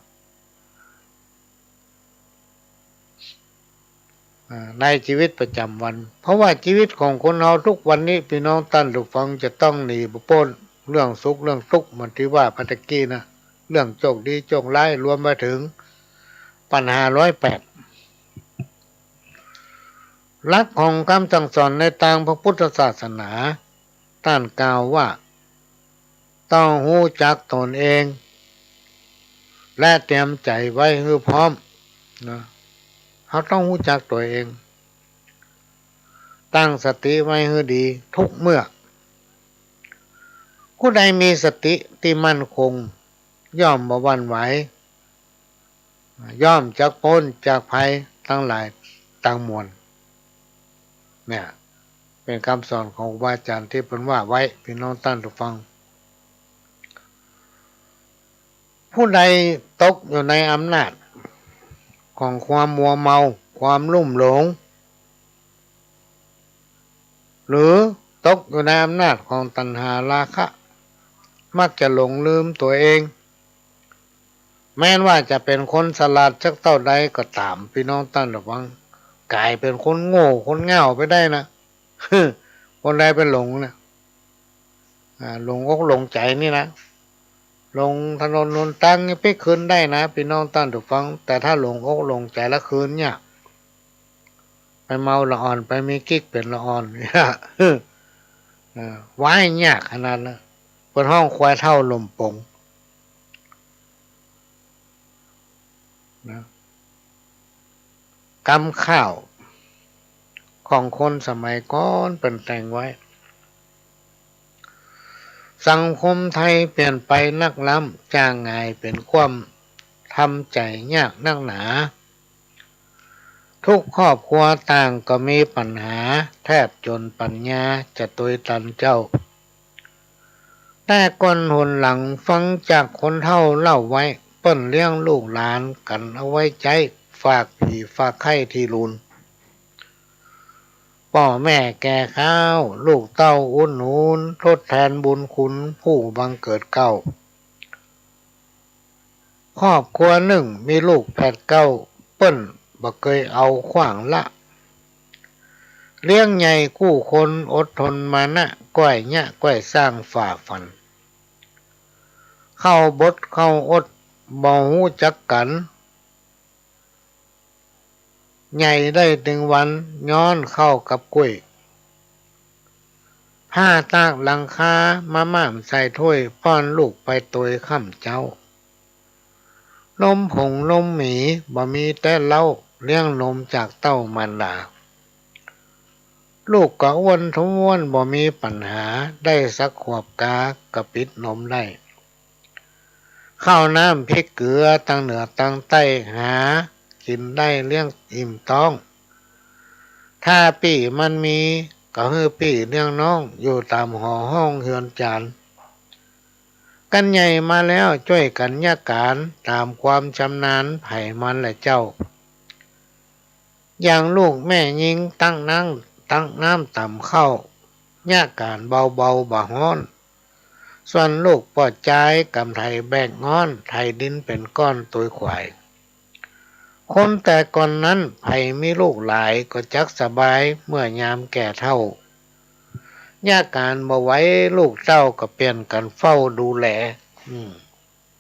ในชีวิตประจำวันเพราะว่าชีวิตของคนเราทุกวันนี้พี่น้องท่านผู้ฟังจะต้องหนีบ่พ้นเรื่องสุขเรื่องทุกข์มันที่ว่าพัตกี้นะเรื่องโชคดีโชคร้ายรวมมาถึงปัญหา108หลักของคำสั่งสอนในทางพระพุทธศาสนาท่านกล่าวว่าต้องรู้จักตนเองและเตรียมใจไว้ให้พร้อมนะเขาต้องรู้จักตัวเองตั้งสติไว้ให้ดีทุกเมื่อผู้ใดมีสติที่มั่นคงย่อมบ่หวั่นไหวย่อมจักพ้นจากภัยทั้งหลายทั้งมวลเนี่ยเป็นคำสอนของครูบาอาจารย์ที่เพิ่นว่าไว้พี่น้องท่านผู้ฟังผู้ใดตกอยู่ในอำนาจของความมัวเมาความลุ่มหลงหรือตกอยู่ในอำนาจของตัณหาราคะมักจะหลงลืมตัวเองแม้ว่าจะเป็นคนฉลาดสักเท่าใดก็ตามพี่น้องท่านระวังกลายเป็นคนโง่คนเง่าไปได้นะ คนใดเป็นหลงนะหลงอกหลงใจนี่นะลงถนนนนตั้งไปคืนได้นะพี่น้องท่านผู้ฟังแต่ถ้าหลงอกหลงใจละคืนเนี่ยไปเมาละอ่อนไปมีกิ๊กเป็นละอ่อนเนี่ยไว้ยากขนาดนั้นเป็นห้องควายเท่าลมปงนะกำข้าวของคนสมัยก่อนเป็นแต่งไว้สังคมไทยเปลี่ยนไปนักล้ำจ้างงายเป็นความทำใจยากนักหนาทุกครอบครัวต่างก็มีปัญหาแทบจนปัญญาจะตุยตันเจ้าแต่ก่อนหนหลังฟังจากคนเฒ่าเล่าไว้เปิ้นเลี้ยงลูกหลานกันเอาไว้ใจฝากผีฝากไข่ที่รุนพ่อแม่แก่ข้าวลูกเต้าอุ่นหนุนทดแทนบุญคุณผู้บังเกิดเก้าครอบครัวหนึ่งมีลูก8-9เปิ้นบ่เคยเอาขว้างละเลี้ยงใหญ่กู้คนอดทนมานะก้อยยะก้อยสร้างฝ่าฟันเข้าบดเข้าอดบ่ฮู้จักกันใหญ่ได้ถึงวันย้อนเข้ากับกล้วยผ้าตากหลังคามาม่ามใส่ถ้วยป้อนลูกไปตวยค่ำเจ้านมผงนมหมีบ่มีแต่เล้าเลี้ยงนมจากเต้ามารดาลูกก็อ้วนท้วนบ่มีปัญหาได้สักขวบกากระปิดนมได้ข้าวน้ำพริกเกลือตั้งเหนือตั้งใต้หากินได้เลี้ยงอิ่มท้องถ้าปีมันมีก็ฮือปีเลี้ยงน้องอยู่ตามหอห้องเฮือนจานกันใหญ่มาแล้วช่วยกันยาการตามความชำนาญไผ่มันและเจ้าอย่างลูกแม่ยิงตั้งน้ำต่ำเข้ายาการเบาบ่ฮ้อนส่วนลูกปอดใจกำไทยแบกงอนไทยดินเป็นก้อนตัวขวายคนแต่ก่อนนั้นไผมีลูกหลายก็จักสบายเมื่อยามแก่เฒ่ายาการบ่ไหว้ลูกเต้าก็เปลี่ยนกันเฝ้าดูแล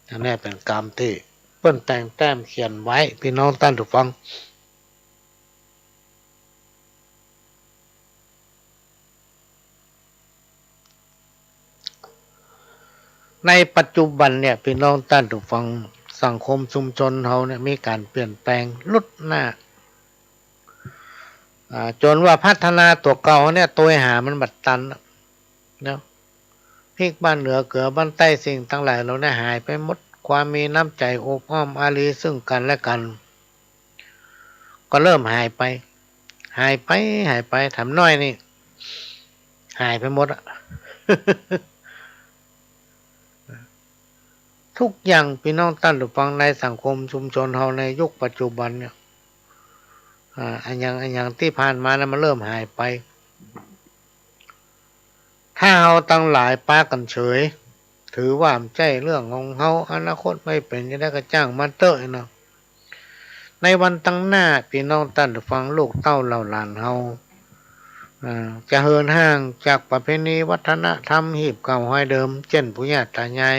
อันนี้เป็นกรรมที่เปิ้นแต่งแต้มเขียนไว้พี่น้องท่านผู้ฟังในปัจจุบันเนี่ยพี่น้องท่านผู้ฟังสังคมชุมชนเราเนี่ยมีการเปลี่ยนแปลงลดหน้า จนว่าพัฒนาตัวเก่าเนี่ยตัวหามันบัดตันเนาะพลิกบ้านเหนือเกือบ้านใต้สิ่งทั้งหลายเราได้หายไปหมดความมีน้ำใจโอบอ้อมอารีซึ่งกันและกันก็เริ่มหายไปทำน้อยนี่หายไปหมดอะ ทุกอย่างพี่น้องท่านผู้ฟังในสังคมชุมชนเฮาในยุคปัจจุบันเนี่ยอันอย่างที่ผ่านมานะมันเริ่มหายไปถ้าเฮาตั้งหลายปากันเฉยถือว่ามันใจเรื่องของเฮาอนาคตไม่เป็นจะได้ก็จ้างมันเตอะเนาะในวันตั้งหน้าพี่น้องท่านผู้ฟังลูกเต้าเหล่าหลานเฮาจะเหินห่างจากประเพณีวัฒนธรรมหีบเก่าห้อยเดิมเช่นปู่ย่าตายาย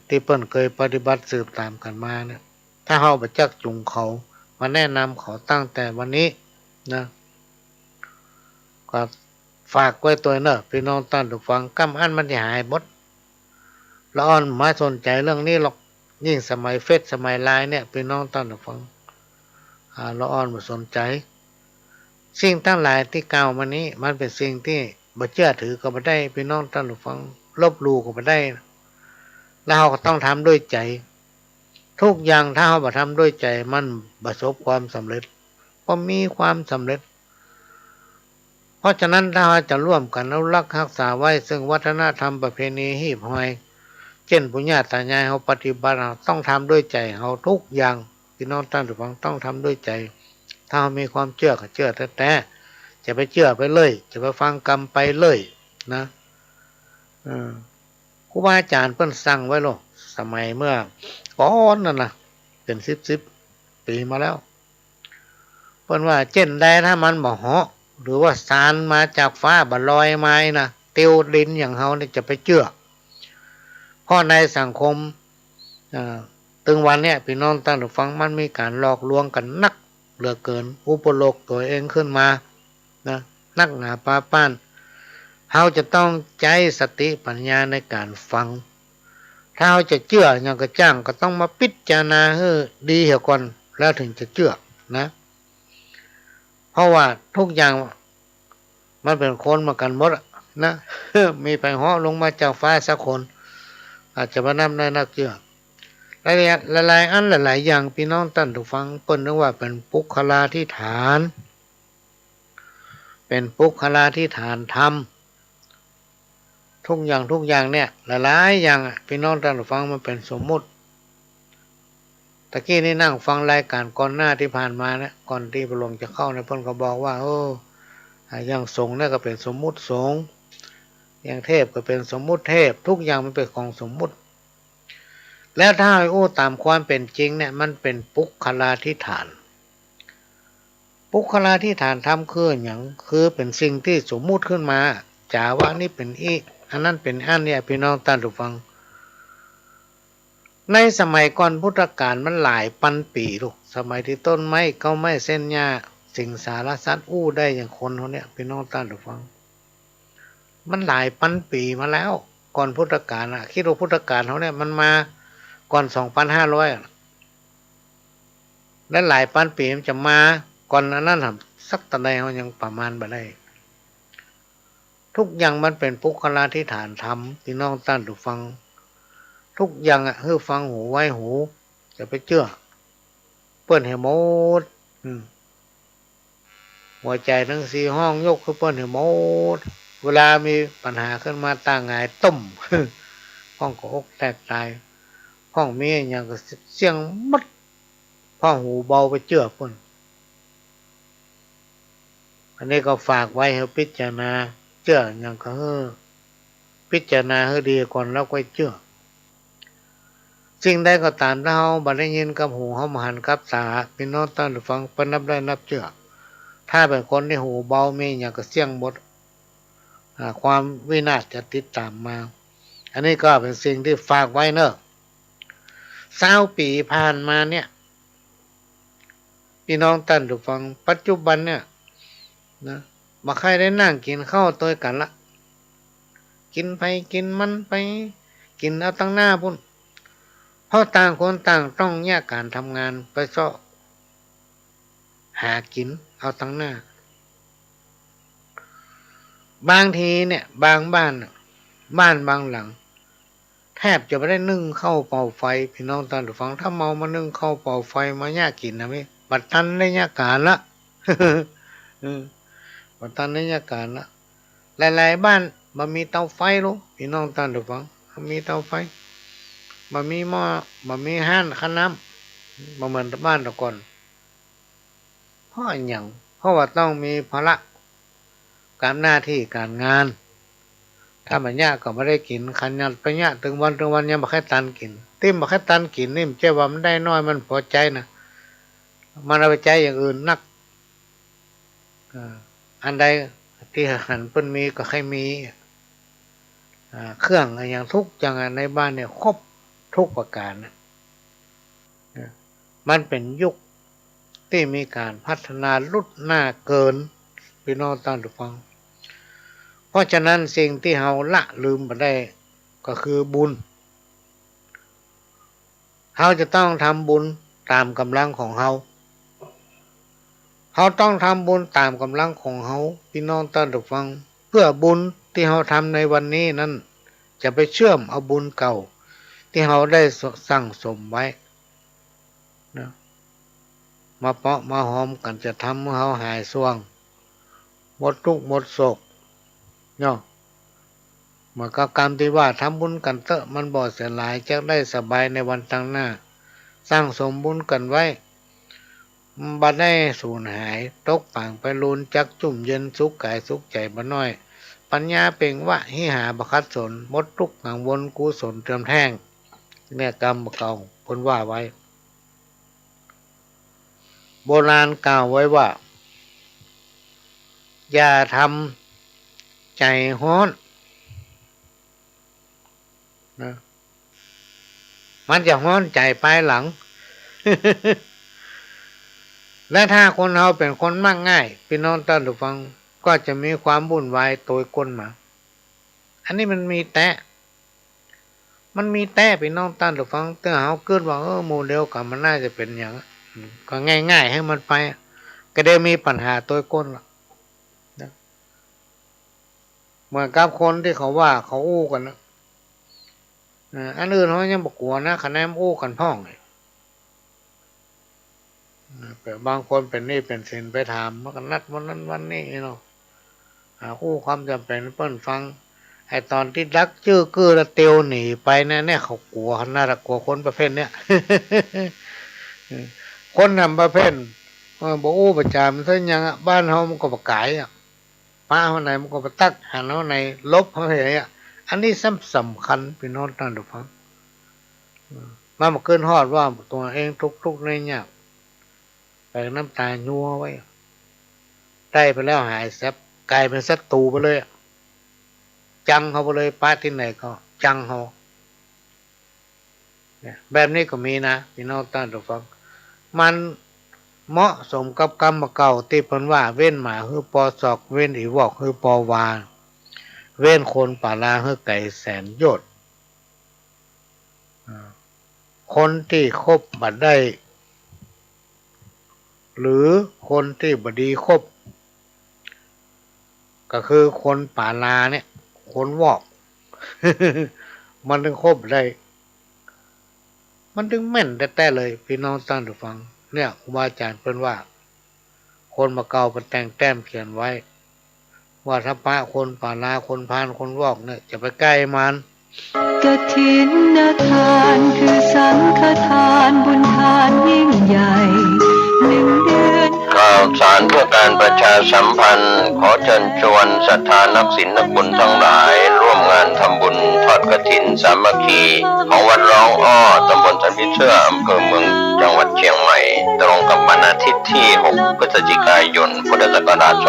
ที่เปิ้นเคยปฏิบัติสืบตามกันมาเนี่ยถ้าเฮาบ่จักจุงเขามาแนะนำเขาตั้งแต่วันนี้นะก็ฝากไว้ตัวเนอะพี่น้องท่านผู้ฟังกำอันมันจะหายหมดละอ่อนมาสนใจเรื่องนี้หรอกยิ่งสมัยเฟซสมัยไลน์เนี่ยพี่น้องท่านผู้ฟังละอ่อนบ่สนใจสิ่งทั้งหลายที่กล่าวมานี้มันเป็นสิ่งที่บ่เชื่อถือก็บ่ได้พี่น้องท่านผู้ฟังลบหลู่ก็บ่ได้แล้วเราก็ต้องทำด้วยใจทุกอย่างถ้าเราบ่ทำด้วยใจมันประสบความสำเร็จก็มีความสำเร็จเพราะฉะนั้นถ้าเราจะร่วมกันอนุรักษ์รักษาไว้ซึ่งวัฒนธรรมประเพณีหีบห้อยเช่นปู่ย่าตายายเราปฏิบัติเราต้องทำด้วยใจเราทุกอย่างพี่น้องท่านผู้ฟังต้องทำด้วยใจถ้าเรามีความเชื่อก็เชื่อแต่จะไปเชื่อไปเลยจะไปฟังกรรมไปเลยนะครูบาอาจารย์เพิ่นสั่งไว้หรอกสมัยเมื่อก่อนนั่นนะเป็นสิบปีมาแล้วเพิ่นว่าเช่นใดถ้ามันบ่เหาะหรือว่าสารมาจากฟ้าบ่ลอยมานะติวดินอย่างเฮานี่จะไปเชื่อเพราะในสังคมถึงวันเนี้ยพี่น้องท่านผู้ฟังมันมีการหลอกลวงกันนักเหลือเกินอุปโลกตัวเองขึ้นมานะนักหนาปาป้านเฮาจะต้องใช้สติปัญญาในการฟังถ้าเฮาจะเชื่ออย่างกระจ้างก็ต้องมาพิจารณาให้ดีเสียก่อนแล้วถึงจะเชื่อนะเพราะว่าทุกอย่างมันเป็นคนมากันหมดนะ มีไปเหาะลงมาจากฟ้าสักคนอาจจะมานำได้นักเชื่อหลายอันหลายอย่างพี่น้องท่านผู้ฟังเปิ้นนึกว่าเป็นปุคลาธิฐานเป็นปุคลาธิฐานธรรมทุกอย่างเนี่ยหลายอย่างพี่น้องท่านผู้ฟังมันเป็นสมมุติตะกี้นี่นั่งฟังรายการก่อนหน้าที่ผ่านมานะก่อนที่พระหลวงจะเข้าในเพิ่นก็บอกว่าอย่างสงฆ์เนี่ยก็เป็นสมมุติสงฆ์อย่างเทพก็เป็นสมมุติเทพทุกอย่างมันเป็นของสมมุติแล้วถ้าตามความเป็นจริงเนี่ยมันเป็นปุคลาธิฐานปุคลาธิฐานธรรมคืออย่างคือเป็นสิ่งที่สมมุติขึ้นมาจ๋าว่านี่เป็นอีอันนั้นเป็นอันเนี่ยพี่น้องท่านผู้ฟังในสมัยก่อนพุทธกาลมันหลายพันปีลูกสมัยที่ต้นไม้เก้าไม้เส้นหญ้าสิ่งสารสัตว์ได้อย่างคนเขาเนี่ยพี่น้องท่านผู้ฟังมันหลายพันปีมาแล้วก่อนพุทธกาลคิดว่าพุทธกาลเขาเนี่ยมันมาก่อน 2,500 และหลายพันปีมันจะมาก่อนนั้นสักตะใดเขายังประมาณบ่ได้ทุกอย่างมันเป็นปุคลาธิฐานธรรมพี่น้องท่านผู้ฟังทุกอย่างให้ฟังหูไว้หูจะไปเชื่อเปิ้นให้หมดหัวใจทั้งสี่ห้องยกคือเปิ้นให้หมดเวลามีปัญหาขึ้นมาต่างหงายต้ม ห้องก็อกแตกตายห้องมีอย่างก็เสียงมัดห้องหูเบาไปเชื่อเปิ้นอันนี้ก็ฝากไว้ให้พิจารณาเชื่ออย่างก็พิจารณาให้ดีก่อนแล้วค่อยเชื่อสิ่งใดก็ตามถ้าเราบ่ได้ยินกับหูเรามาหันกับตาพี่น้องท่านผู้ฟังเพิ่นนับได้นับเชื่อถ้าเป็นคนที่หูเบามีอย่างก็เสียงหมดความวินาศจะติดตามมาอันนี้ก็เป็นสิ่งที่ฝากไว้เนอะ20 ปีผ่านมาเนี่ยพี่น้องท่านผู้ฟังปัจจุบันเนี่ยนะบ่ใครได้นั่งกินข้าวตัวกันละกินไปกินมันไปกินเอาตั้งหน้าพุ่นเพราะต่างคนต่างต้องแยกการทำงานไปเสาะหากินเอาตั้งหน้า บางทีเนี่ยบางบ้านบ้านบางหลังแทบจะไม่ได้นึ่งข้าวเป่าไฟพี่น้องท่านผู้ฟังถ้าเมามานึ่งข้าวเป่าไฟมาย่ากินนะพี่บัดตันได้ยาการละ บัดตันได้ยาการละหลายๆบ้านบ่มีเตาไฟหรอกพี่น้องท่านผู้ฟังมีเตาไฟบ่มีหม้อบ่มีห้านขันน้ำบ่เหมือนบ้านแต่ก่อนเพราะอย่างเพราะว่าต้องมีภาระการหน้าที่การงานถ้ามันยากก็ไม่ได้กินขันยันไปยากถึงวันยังบ่แค่ตันกินติ้มบ่แค่ตันกินนี่มันเจ้าว่ามันได้น้อยมันพอใจนะมันเอาไปใจอย่างอื่นนักอันใดที่หันเพิ่นมีก็ให้มีเครื่องอย่างทุกอย่างในบ้านเนี่ยครบทุกประการนะมันเป็นยุคที่มีการพัฒนาลุดหน้าเกินพี่น้องท่านผู้ฟังเพราะฉะนั้นสิ่งที่เราละลืมไปได้ก็คือบุญเราจะต้องทำบุญตามกำลังของเราต้องทำบุญตามกำลังของเราพี่น้องท่านผู้ฟังเพื่อบุญที่เราทำในวันนี้นั้นจะไปเชื่อมเอาบุญเก่าที่เราได้สั่งสมไว้นะมาเปาะมาหอมกันจะทำให้เราหายส่วงหมดทุกข์หมดโศกเนาะเมื่อกรรมที่ว่าทำบุญกันเถอะมันบ่เสียหลายจะได้สบายในวันตั้งหน้าสร้างสมบุญกันไว้บัดได้สูญหายตกป่างไปลูนจักจุ่มเย็นสุขกายสุขใจบ่น้อยปัญญาเป่งวะหิหาบคัดสนหมดทุกข์กังวลกุศลเติมแท่งเนี่ยกรรมเก่าเพิ่นว่าไว้โบราณกล่าวไว้ว่าอย่าทำใจฮ้อนนะมันจะฮ้อนใจภายหลัง และถ้าคนเราเป็นคนมักง่ายพี่น้องท่านผู้ฟังก็จะมีความวุ่นวายโตยก้นมาอันนี้มันมีแต่พี่น้องท่านผู้ฟังแต่เขาเกิดว่าโมเดลกับมันน่าจะเป็นอย่างก็ง่ายๆให้มันไปก็ได้มีปัญหาโตยก้นละเหมือนกับคนที่เขาว่าเขาอู้กันนะอันอื่นเขายังบอกกลัวนะคะแนนอู้กันพ่องเลยบางคนเป็นนี่เป็นสินไปถามมันก็นัดวันนั้นวันนี้เนาะอู้ความจำเป็นเปิ้นฟังไอตอนที่รักชื่อกือแล้วเตียวหนีไปเนี่ยเขากลัวน่ากลัวคนประเภทเนี้ย คนนำประเภทบอกอู้ประจามันซะยังบ้านเขามันก็ประกายป้าเขาไหนมันก็ประตักหันเขาไหนลบเขาเหยอันนี้สำคัญพี่น้องท่านผู้ฟังมาเกินฮอดว่าตัวเองทุกในเนี่ยไปน้ำตาญัวไว้ได้ไปแล้วหายแซบกลายเป็นศัตรูไปเลยจังเขาไปเลยป้าที่ไหนก็จังเขาแบบนี้ก็มีนะพี่น้องท่านผู้ฟังมันเหมาะสมกับกรรมเก่าที่เพิ่นว่าเว้นหมาฮือปอศอกเว้นอีวอกฮือปอวาเว้นคนป่าลาฮือไก่แสนโยชน์คนที่คบบัดได้หรือคนที่บดีคบก็คือคนป่าลาเนี่ยคนวอก มันถึงคบได้มันถึงแม่นแต่เลยพี่น้องท่านผู้ฟังเนี่ยครูบาอาจารย์เพิ่นว่าคนมาเก่าเป็นแต่งแต้มเขียนไว้ว่าถ้าพระคนป่าลาคนพาลคนวอกเนี่ยจะไปใกล้มันกฐินทานคือสังฆทานบุญทานยิ่งใหญ่1 เดือนข่าวสารเพื่อการประชาสัมพันธ์ขอเชิญชวนศรัทธานักศีลนักบุญทั้งหลายร่วมงานทำบุญทอดกฐินสามัคคีของวัดร้องอ้อตำบลสันพิเชื่ออำเภอเมืองจังหวัดเชียงใหม่ตรงกับวันอาทิตย์ที่6 พฤศจิกายนพุทธศักราช 2565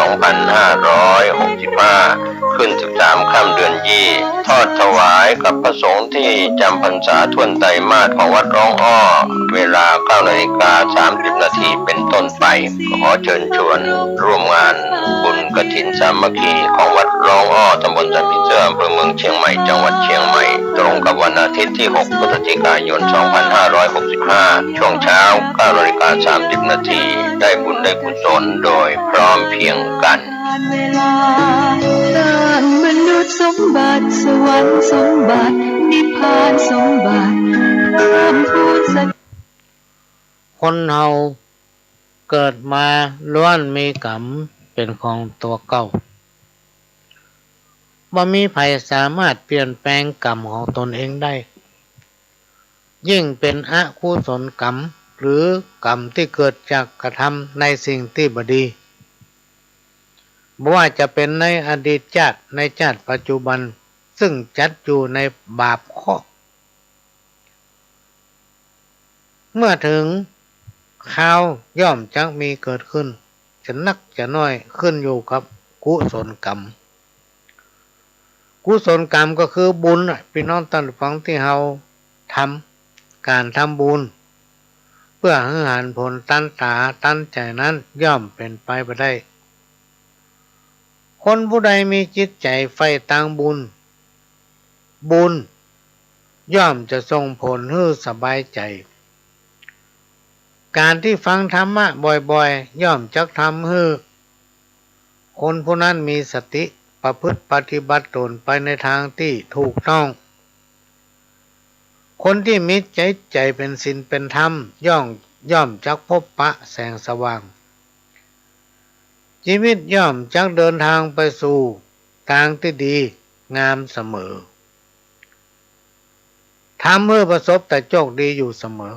ขึ้น 13 ค่ำเดือนยี่ทอดถวายกับพระสงฆ์ที่จำพรรษาท่วนไตรมาสของวัดร้องอ้อเวลา 9:30 นาทีเป็นต้นไปขอเชิญชวนร่วมงานบุญกฐินสามัคคีของวัดร้องอ้อตำบลสันพิเชื่ออำเภอเมืองเชียงใหม่จังหวัดเชียงใหม่ตรงกับวันอาทิตย์ที่6 พฤศจิกายน 2565 ช่วงเช้า 9:30 นาทีได้บุญได้กุศลโดยพร้อมเพรียงกันเวลา มบัติสวรรค์สมบัตินิพพานสมบัติเพิ่มพูนสัก คนเฮาเกิดมาล้วนมีกรรมเป็นของตัวเก่าบ่มีไผสามารถเปลี่ยนแปลงกรรมของตนเองได้ยิ่งเป็นอกุศลกรรมหรือกรรมที่เกิดจากกระทำในสิ่งที่บ่ดีบ่ว่าจะเป็นในอดีตชาติในชาติปัจจุบันซึ่งจัดอยู่ในบาปข้อเมื่อถึงข่าวย่อมจักมีเกิดขึ้นจะนักจะน้อยขึ้นอยู่กับกุศลกรรมกุศลกรรมก็คือบุญพี่น้องท่านฟังที่เราทำการทำบุญเพื่อให้หารผลตั้นตาตั้นใจนั้นย่อมเป็นไปบ่ได้คนผู้ใดมีจิตใจใฝ่ต่างบุญย่อมจะส่งผลให้สบายใจการที่ฟังธรรมะบ่อยๆย่อมจักทำให้คนผู้นั้นมีสติประพฤติปฏิบัติตนไปในทางที่ถูกต้องคนที่มีใจเป็นศีลเป็นธรรมย่อมจักพบปะแสงสว่างชีวิตย่อมจักเดินทางไปสู่ทางที่ดีงามเสมอทำเพื่อประสบแต่โชคดีอยู่เสมอ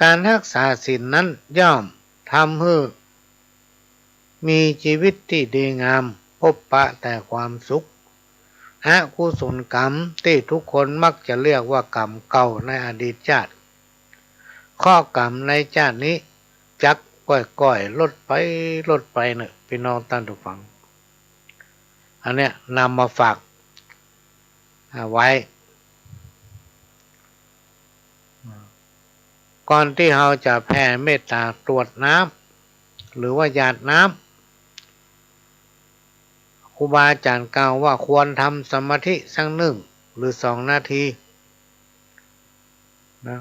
การรักษาศีลนั้นย่อมทำให้มีชีวิตที่ดีงามพบปะแต่ความสุขอกุศลกรรมที่ทุกคนมักจะเรียกว่ากรรมเก่าในอดีตชาติข้อกรรมในชาตินี้จักก่อยลดไปเนี่ยพี่น้องท่านผู้ฟังอันเนี้ยนำมาฝากไว้ก่อนที่เราจะแผ่เมตตาตรวจน้ำหรือว่าหยาดน้ำครูบาอาจารย์กล่าวว่าควรทำสมาธิสัก1 หรือ 2 นาทีนะ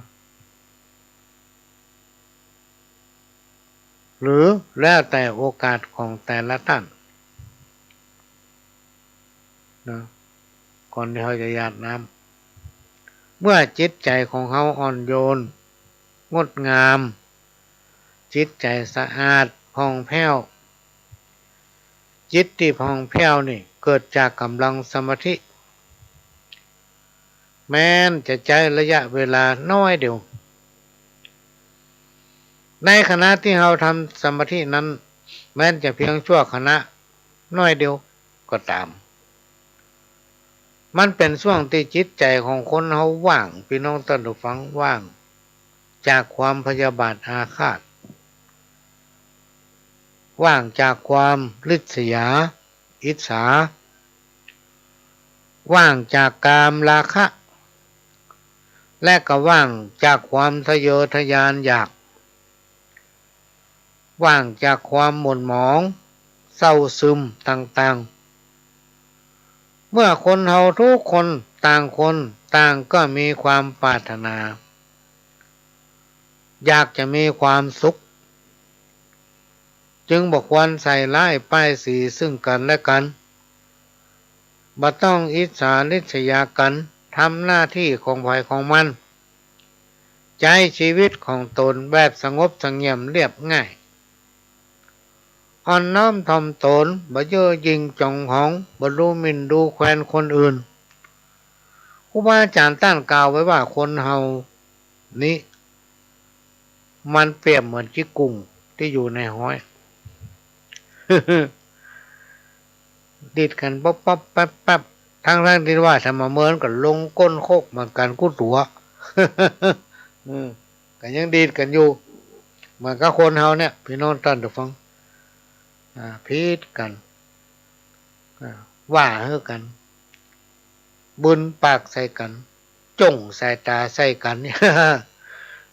หรือแล้วแต่โอกาสของแต่ละท่านนะก่อนที่เราจะหยาดน้ำเมื่อจิตใจของเขาอ่อนโยนงดงามจิตใจสะอาดผ่องแผ้วจิตที่ผ่องแผ้วนี่เกิดจากกำลังสมาธิแม้นจะใช้ระยะเวลาน้อยเดียวในขณะที่เราทำสมาธินั้นแม้นจะเพียงชั่วขณะน้อยเดียวก็ตามมันเป็นช่วงที่จิตใจของคนเขาว่างพี่น้องท่านผู้ฟังว่างจากความพยาบาทอาฆาตว่างจากความริษยาอิจฉาว่างจากกามราคะและก็ว่างจากความทะเยอทะยานอยากว่างจากความหม่นหมองเศร้าซึมต่างๆเมื่อคนเฮาทุกคนต่างก็มีความปรารถนาอยากจะมีความสุขจึงบอกควรใส่ร้ายป้ายสีซึ่งกันและกันบ่ต้องอิจฉาริษยากันทำหน้าที่ของใครของมันใช้ชีวิตของตนแบบสงบเสงี่ยมเรียบง่ายอ่อนน้อมถ่อมตนบ่เย่อหยิ่งจองหองบ่ดูหมิ่นดูแคลนคนอื่นครูบาอาจารย์ท่านกล่าวไว้ว่าคนเฮานี้มันเปรียบเหมือนจิกุ้งที่อยู่ในห้อย ดิดกันป๊อปแป๊บทั้งที่ว่าสมเหมือนกับลงก้นโคกเหมือนกันกู้ตัว ก็ยังดีดกันอยู่เหมือนกับคนเฮาเนี่ยพี่น้องท่านผู้ฟังพีดกันว่าเฮอกันบุญปากใส่กันจ้องสายตาใส่กันเนี่ย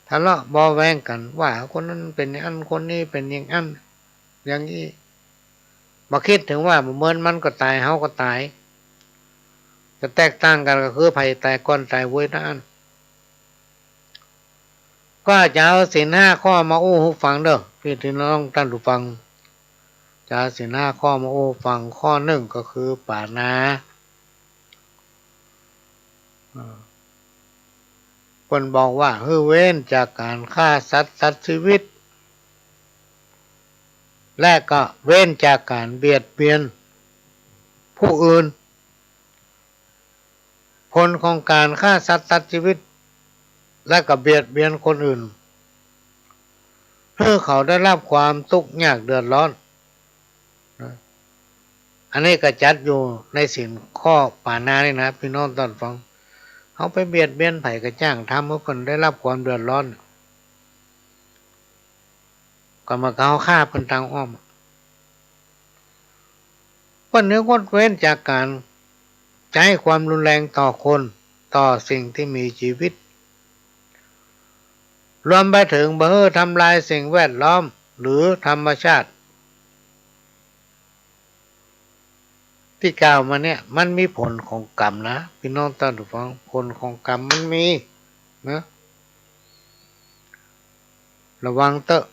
ทะเลาะบ่แว้งกันว่าคนนั้นเป็นอย่างนั้นคนนี้เป็นอย่างนั้นอย่างนี้มาคิดถึงว่าเหมือนมันก็ตายเฮาก็ตายจะแตกต่างกันก็คือไผตายก่อนตายเว้ยนั่นก็จะเอาศีล 5 ข้อมาอู้หูฟังเด้อพี่น้องท่านผู้ฟังจะเอาศีล 5 ข้อมาอู้ฟังข้อ 1ก็คือปานา คนบอกว่าเว้นจากการฆ่าสัตว์ตัดชีวิตและก็เว้นจากการเบียดเบียนผู้อื่นผลของการฆ่าสัตว์ตัดชีวิตและก็เบียดเบียนคนอื่นเพื่อเขาได้รับความทุกข์ยากเดือดร้อนอันนี้ก็จัดอยู่ในศีลข้อปานานี่นะพี่น้องตอนฟังเขาไปเบียดเบียนไผ่กระจ้างทำให้คนได้รับความเดือดร้อนก็มาเขาฆ่าเพิ่นทางอ้อมเพิ่นนึกว่าเว้นจากการใช้ความรุนแรงต่อคนต่อสิ่งที่มีชีวิตรวมไปถึงบ่ทำลายสิ่งแวดล้อมหรือธรรมชาติที่กล่าวมาเนี่ยมันมีผลของกรรมนะพี่น้องท่านผู้ฟังผลของกรรมมันมีนะระวังเตอะ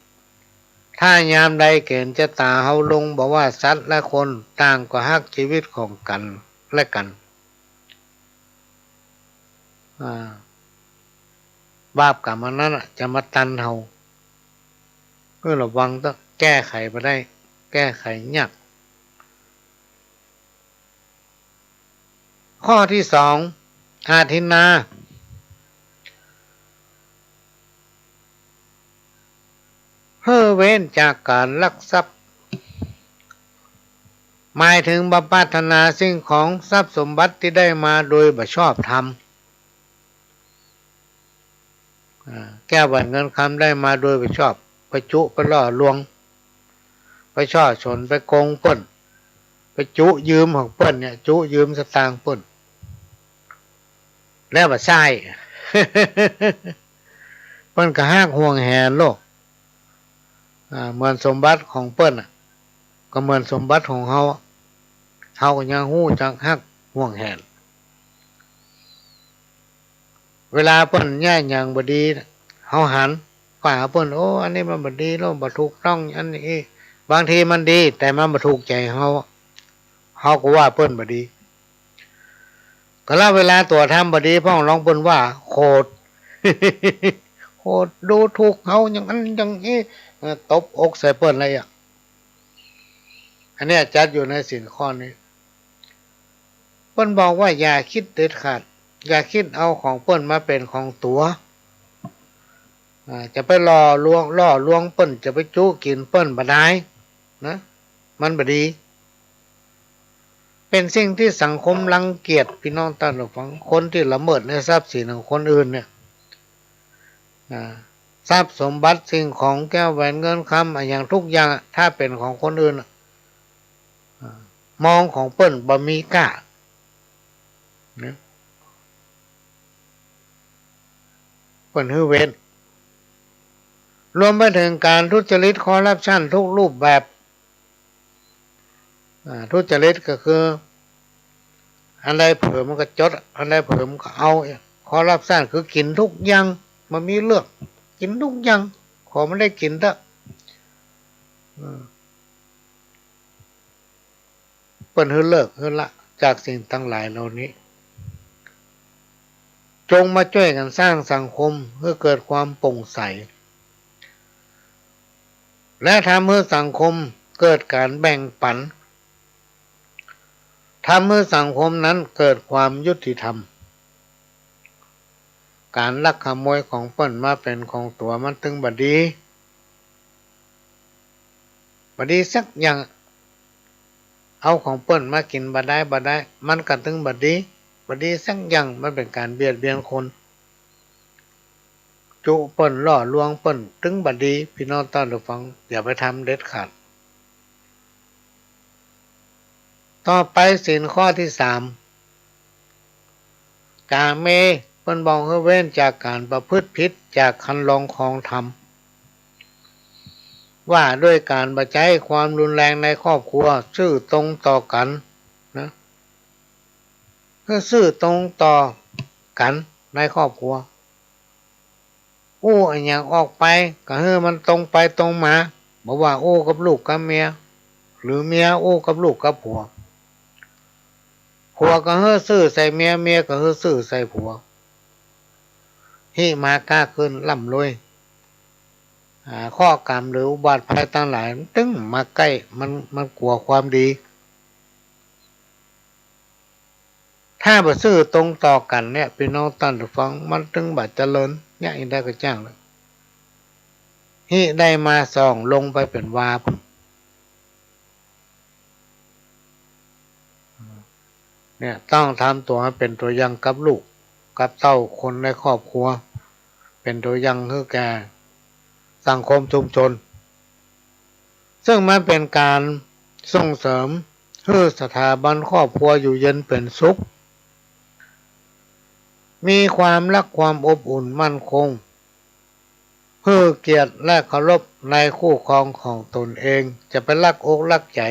ถ้ายามใดเกณฑ์จะตาเฮาลงบอกว่าสัตว์และคนต่างก็ฮักชีวิตของกันและกันบาปกรรมอันนั้นจะมาตันเฮาเพื่อระวังต้องแก้ไขไปได้แก้ไขยากข้อที่สองอาทินนาเว้นจากการลักทรัพย์หมายถึงบำปรารถนาสิ่งของทรัพย์สมบัติที่ได้มาโดยบ่ชอบธรรมแก้วแหวนเงินคำได้มาโดยบ่ชอบไปจุไปล่อลวงไปช่อฉนไปโกงปล้นไปจุยืมของเปิ้นเนี่ยจุยืมสตางค์เปิ้นแล้วบ่ใช่ เปิ้นก็ฮักห่วงแหนโลกเหมือนสมบัติของเปิ้นก็เหมือนสมบัติของเฮาก็ยังฮู้จักฮักห่วงแหนเวลาเปิ้นแย่หยังบ่ดีเฮาหันฝ่ายเปิ้นโอ้อันนี้มันบ่ดีแล้วบ่ถูกต้องอันนี้บางทีมันดีแต่มันบ่ถูกใจเฮาก็ว่าเปิ้นบ่ดีก็แล้วเวลาตัวทำบ่ดีพ่องร้องเปิ้นว่าโคตร โคตรดูถูกเฮาอย่างนั้นอย่างนี้ตบอกใส่เปิ้นอะไรอันนี้จัดอยู่ในศีลข้อนี้เปิ้นบอกว่าอย่าคิดเด็ดขาดอย่าคิดเอาของเปิ้นมาเป็นของตัวจะไปล่อลวงเปิ้นจะไปจู้กินเปิ้นบ่ได้นะมันบ่ดีเป็นสิ่งที่สังคมรังเกียจพี่น้องท่านผู้ฟังคนที่ละเมิดในทรัพย์สินของคนอื่นเนี่ยทรัพย์สมบัติสิ่งของแก้วแหวนเงินคำอย่างทุกอย่างถ้าเป็นของคนอื่นมองของเปิ้นบ่มีค่านะเปิ้นฮื้อเว้นรวมไปถึงการทุจริตคอร์รัปชันทุกรูปแบบทุจริตก็คืออันใดเผลอมันก็จดอันใดเผลอมันก็เอาคอร์รัปชันคือกินทุกอย่างมันมีเลือกกินทุกอย่างขอมันได้กินเถอะเปิ้นฮื้อเลิกฮื้อละจากสิ่งทั้งหลายเหล่านี้จงมาช่วยกันสร้างสังคมเพื่อเกิดความโปร่งใสและทำให้สังคมเกิดการแบ่งปันทำให้สังคมนั้นเกิดความยุติธรรมการลักขโมยของเปิ้นมาเป็นของตัวมันถึงบ่ดีสักอย่างเอาของเปิ้นมากินบ่ได้มันก็ถึงบ่ดีสักอย่างมันเป็นการเบียดเบียนคนจุเปิ้นล่อลวงเปิ้นถึงบ่ดีพี่น้องท่านผู้ฟังอย่าไปทำเด็ดขาดต่อไปศีลข้อที่3กาเมเปิ้นบอกให้เว้นจากการประพฤติผิดจากคันลองของธรรมว่าด้วยการบ่ใช้ความรุนแรงในครอบครัวซื่อตรงต่อกันนะคือซื่อตรงต่อกันในครอบครัวอันอย่างออกไปก็ให้มันตรงไปตรงมาบ่ว่ากับลูกกับเมียหรือเมียกับลูกกับผัว ผัวก็เฮ้อซื่อใส่เมียเมียก็เฮ้อซื่อใส่ผัวหิมากล้าขึ้นล่ำรวยข้อกรรมหรืออุบาทภัยต่างหลายตึงมาใกล้มันกลัวความดีถ้าบ่ซื่อตรงต่อกันเนี่ยพี่น้องตั้งฟังมันตึงบัดเจริญเนี่ยอินได้ก็จ้างเลยหิได้มาส่องลงไปเป็นวาเนี่ยต้องทำตัวให้เป็นตัวอย่างกับลูกกับเต้าคนในครอบครัวเป็นตัวอย่างคือแก่สังคมชุมชนซึ่งมันเป็นการส่งเสริมให้สถาบันครอบครัวอยู่เย็นเป็นสุขมีความรักความอบอุ่นมั่นคงเพื่อเกียรติและเคารพในคู่ครองของตนเองจะเป็นรักอกรักใจ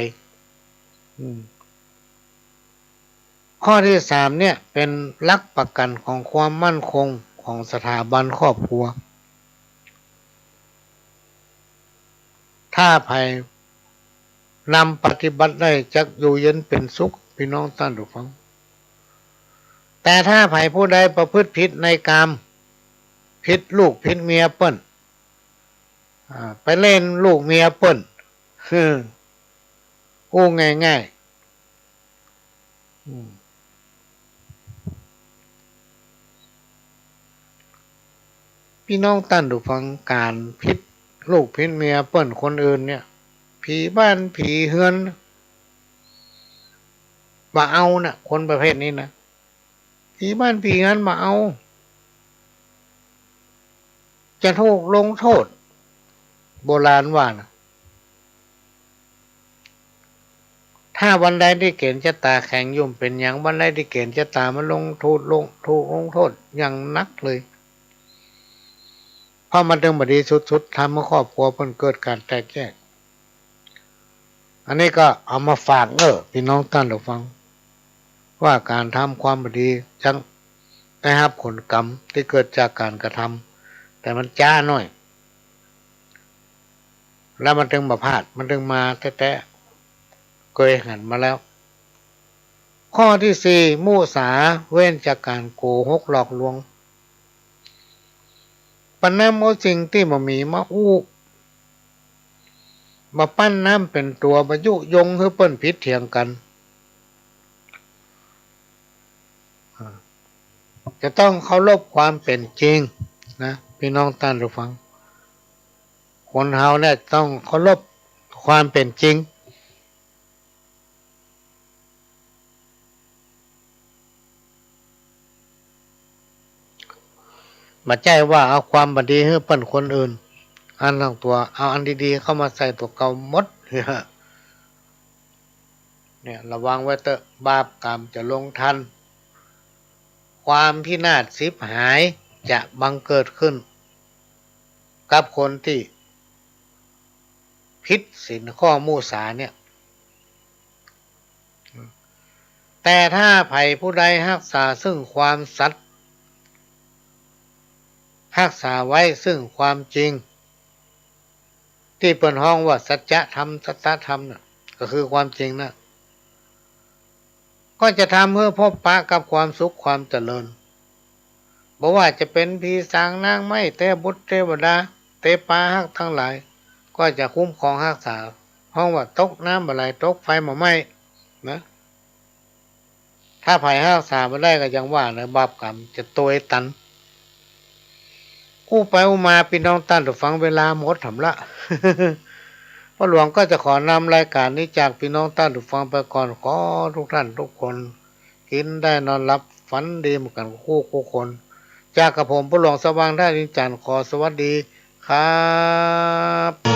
ข้อที่3เนี่ยเป็นหลักประกันของความมั่นคงของสถาบันครอบครัวถ้าภัยนำปฏิบัติได้จักอยู่เย็นเป็นสุขพี่น้องท่านผู้ฟังแต่ถ้าภัยผู้ใดประพฤติผิดในกามผิดลูกผิดเมียเปิ้นไปเล่นลูกเมียเปิ้นกู้ง่ายๆพี่น้องท่านผู้ฟังการผิดลูกผิดเมียเปิ้นคนอื่นเนี่ยผีบ้านผีเฮือนมาเอานะคนประเภทนี้นะผีบ้านผีเฮือนมาเอาจะถูกลงโทษโบราณว่านะถ้าวันใดที่เกณฑ์ชะตาแข็งยุ่มเป็นอย่างวันใดที่เกณฑ์ชะตามันถูกลงโทษอย่างนักเลยเพราะมันถึงบดีสุดๆทำให้ครอบครัวเพิ่นเกิดการแตกแยกอันนี้ก็เอามาฝากพี่น้องท่านผู้ฟังว่าการทำความดีจังได้รับผลกรรมที่เกิดจากการกระทำแต่มันจ้าหน่อยแล้วมันถึงมาพลาดมันถึงมาแท้ๆเคยหันมาแล้วข้อที่4มุสาเว้นจากการโกหกหลอกลวงปนำเอาสิ่งที่บ่มีมาอู้มาปั้นน้ำเป็นตัวมายุยงให้เปิ้นผิดเถียงกันจะต้องเคารพความเป็นจริงนะพี่น้องท่านผู้ฟังคนเฮาเนี่ยต้องเคารพความเป็นจริงมาใจว่าเอาความบดีให้เปิ้นคนอื่นอันทั้งตัวเอาอันดีๆเข้ามาใส่ตัวเก่าหมดเนี่ยระวังไว้เถอะบาปกรรมจะลงทันความพินาศสิบหายจะบังเกิดขึ้นกับคนที่ผิดศีลข้อมุสาเนี่ยแต่ถ้าไผผู้ใดรักษาซึ่งความสัตย์รักษาไว้ซึ่งความจริงที่เปิ้นฮ้องว่าสัจธรรมสัตตธรรมน่ะก็คือความจริงนะก็จะทำเพื่อพบปะกับความสุขความเจริญบ่ว่าจะเป็นผีสางนางไม้เทพบุตรเทวดาเทปาฮักทั้งหลายก็จะคุ้มครองรักษาห้องว่าตกน้ำบ่ไหลตกไฟบ่ไหม้นะถ้าไผรักษาบ่ได้ก็ยังว่านะบาปกรรมจะตัวตันกู้ไปอุมาพี่น้องท่านผู้ฟังเวลาหมดถำละ พ่อหลวงก็จะขอนำรายการนี้จากพี่น้องท่านผู้ฟังไปก่อนขอทุกท่านทุกคนกินได้นอนหลับฝันดีเหมือนกันคู่คนจากกับผมพ่อหลวงสว่างท่านิจันทร์ขอสวัสดีครับ